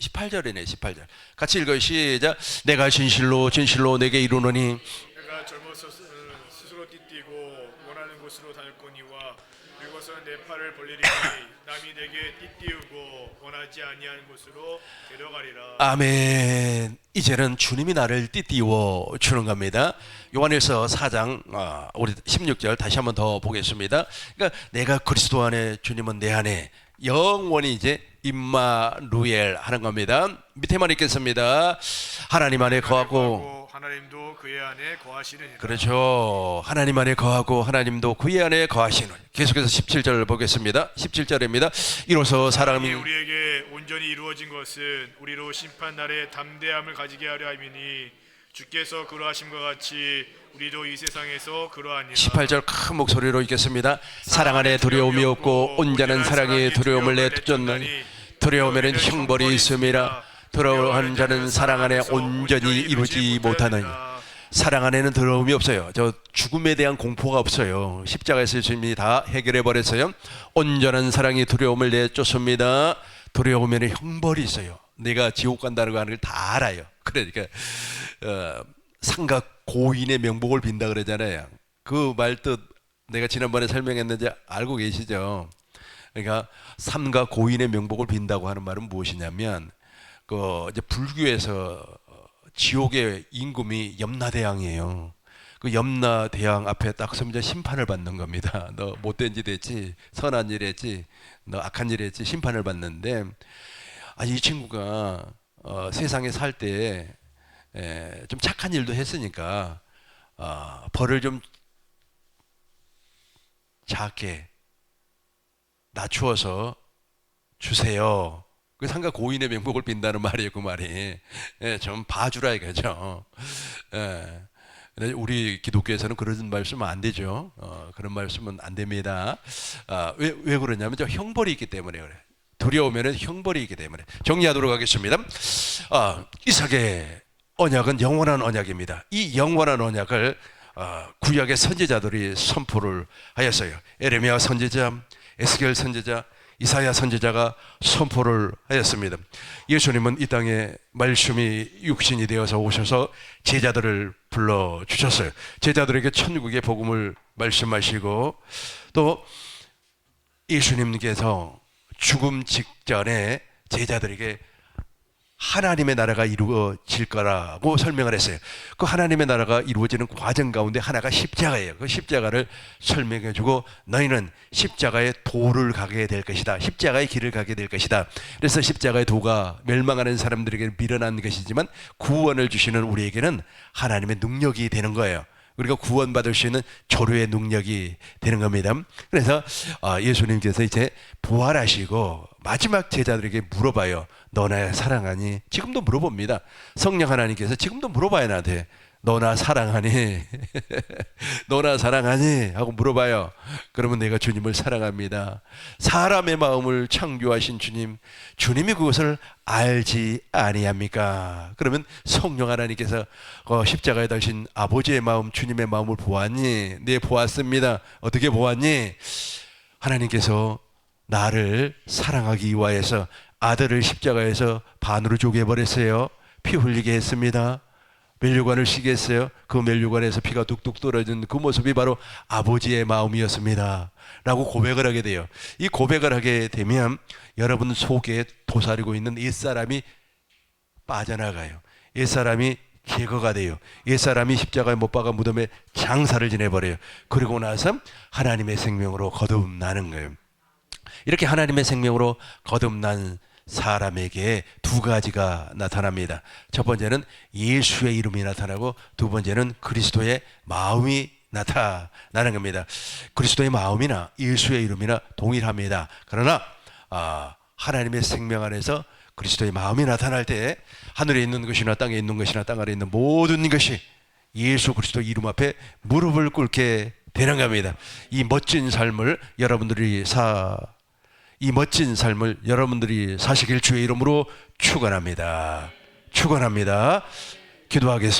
18절이네. 18절 같이 읽어요. 시작. 내가 진실로 내게 이르노니 내가 젊어서 스스로 띠띠고 원하는 곳으로 다녔거니와 이것은 내 팔을 벌리리니 남이 내게 띠띠우고 원하지 아니하는 곳으로 데려가리라. 아멘. 이제는 주님이 나를 띠띠워 주는 겁니다. 요한일서 4장 우리 16절 다시 한번 더 보겠습니다. 그러니까 내가 그리스도 안에 주님은 내 안에 영원히 이제 임마누엘 하는 겁니다. 밑에만 읽겠습니다. 하나님 안에 거하고 하나님도 그의 안에 거하시느니라. 그렇죠. 하나님 안에 거하고 하나님도 그의 안에 거하시는. 계속해서 17절 보겠습니다. 17절입니다. 이로써 사람이 우리에게 온전히 이루어진 것은 우리로 심판 날에 담대함을 가지게 하려 함이니 주께서 그러하심과 같이 우리도 이 세상에서 그러하니라. 18절 큰 목소리로 읽겠습니다. 사랑 안에 두려움이 없고 온전한 사랑이 두려움을 내쫓나니 두려움에는 형벌이 있음이라. 두려워하는 자는 사랑 안에 온전히 이루지 못하느니. 사랑 안에는 두려움이 없어요. 저 죽음에 대한 공포가 없어요. 십자가에서 예수님이 다 해결해 버렸어요. 온전한 사랑이 두려움을 내쫓습니다. 두려움에는 형벌이 있어요. 내가 지옥 간다는 거 하는 걸 다 알아요. 그러니까 상각 고인의 명복을 빈다 그러잖아요. 그 말 뜻 내가 지난번에 설명했는지 알고 계시죠? 그러니까 삼가 고인의 명복을 빈다고 하는 말은 무엇이냐면 이제 불교에서 지옥의 임금이 염라대왕이에요. 그 염라 대왕 앞에 딱 서면 이제 심판을 받는 겁니다. 너 못된 짓 했지, 선한 일 했지, 너 악한 일 했지, 심판을 받는데, 이 친구가 세상에 살 때 좀 착한 일도 했으니까 벌을 좀 작게 낮추어서 주세요. 그 상가 고인의 명복을 빈다는 말이에요. 그 말이 좀 봐주라 이거죠. 근데 우리 기독교에서는 그런 말씀은 안 되죠. 그런 말씀은 안 됩니다. 왜 그러냐면 저 형벌이 있기 때문에 그래. 두려우면은 형벌이 있기 때문에. 정리하도록 하겠습니다. 이삭의 언약은 영원한 언약입니다. 이 영원한 언약을 구약의 선지자들이 선포를 하였어요. 에레미야 선지자, 에스겔 선지자, 이사야 선지자가 선포를 하였습니다. 예수님은 이 땅에 말씀이 육신이 되어서 오셔서 제자들을 불러주셨어요. 제자들에게 천국의 복음을 말씀하시고, 또 예수님께서 죽음 직전에 제자들에게 하나님의 나라가 이루어질 거라고 설명을 했어요. 그 하나님의 나라가 이루어지는 과정 가운데 하나가 십자가예요. 그 십자가를 설명해 주고, 너희는 십자가의 도를 가게 될 것이다. 십자가의 길을 가게 될 것이다. 그래서 십자가의 도가 멸망하는 사람들에게 미련한 것이지만 구원을 주시는 우리에게는 하나님의 능력이 되는 거예요. 우리가 구원받을 수 있는 조류의 능력이 되는 겁니다. 그래서 예수님께서 이제 부활하시고 마지막 제자들에게 물어봐요. 너 나 사랑하니? 지금도 물어봅니다. 성령 하나님께서 지금도 물어봐요. 나한테 너 나 사랑하니? 너 나 사랑하니? 하고 물어봐요. 그러면 내가 주님을 사랑합니다. 사람의 마음을 창조하신 주님, 주님이 그것을 알지 아니합니까? 그러면 성령 하나님께서 십자가에 달신 아버지의 마음, 주님의 마음을 보았니? 네, 보았습니다. 어떻게 보았니? 하나님께서 나를 사랑하기 위하여서 아들을 십자가에서 반으로 쪼개버렸어요. 피 흘리게 했습니다. 멸류관을 쓰게 했어요. 그 멸류관에서 피가 뚝뚝 떨어진 그 모습이 바로 아버지의 마음이었습니다 라고 고백을 하게 돼요. 이 고백을 하게 되면 여러분 속에 도사리고 있는 옛사람이 빠져나가요. 옛사람이 제거가 돼요. 옛사람이 십자가에 못 박아 무덤에 장사를 지내버려요. 그리고 나서 하나님의 생명으로 거듭나는 거예요. 이렇게 하나님의 생명으로 거듭난 사람에게 두 가지가 나타납니다. 첫 번째는 예수의 이름이 나타나고, 두 번째는 그리스도의 마음이 나타나는 겁니다. 그리스도의 마음이나 예수의 이름이나 동일합니다. 그러나 하나님의 생명 안에서 그리스도의 마음이 나타날 때 하늘에 있는 것이나 땅에 있는 것이나 땅 아래 있는 모든 것이 예수 그리스도 이름 앞에 무릎을 꿇게 되는 겁니다. 이 멋진 삶을 여러분들이 사시길 주의 이름으로 축원합니다. 축원합니다. 기도하겠습니다.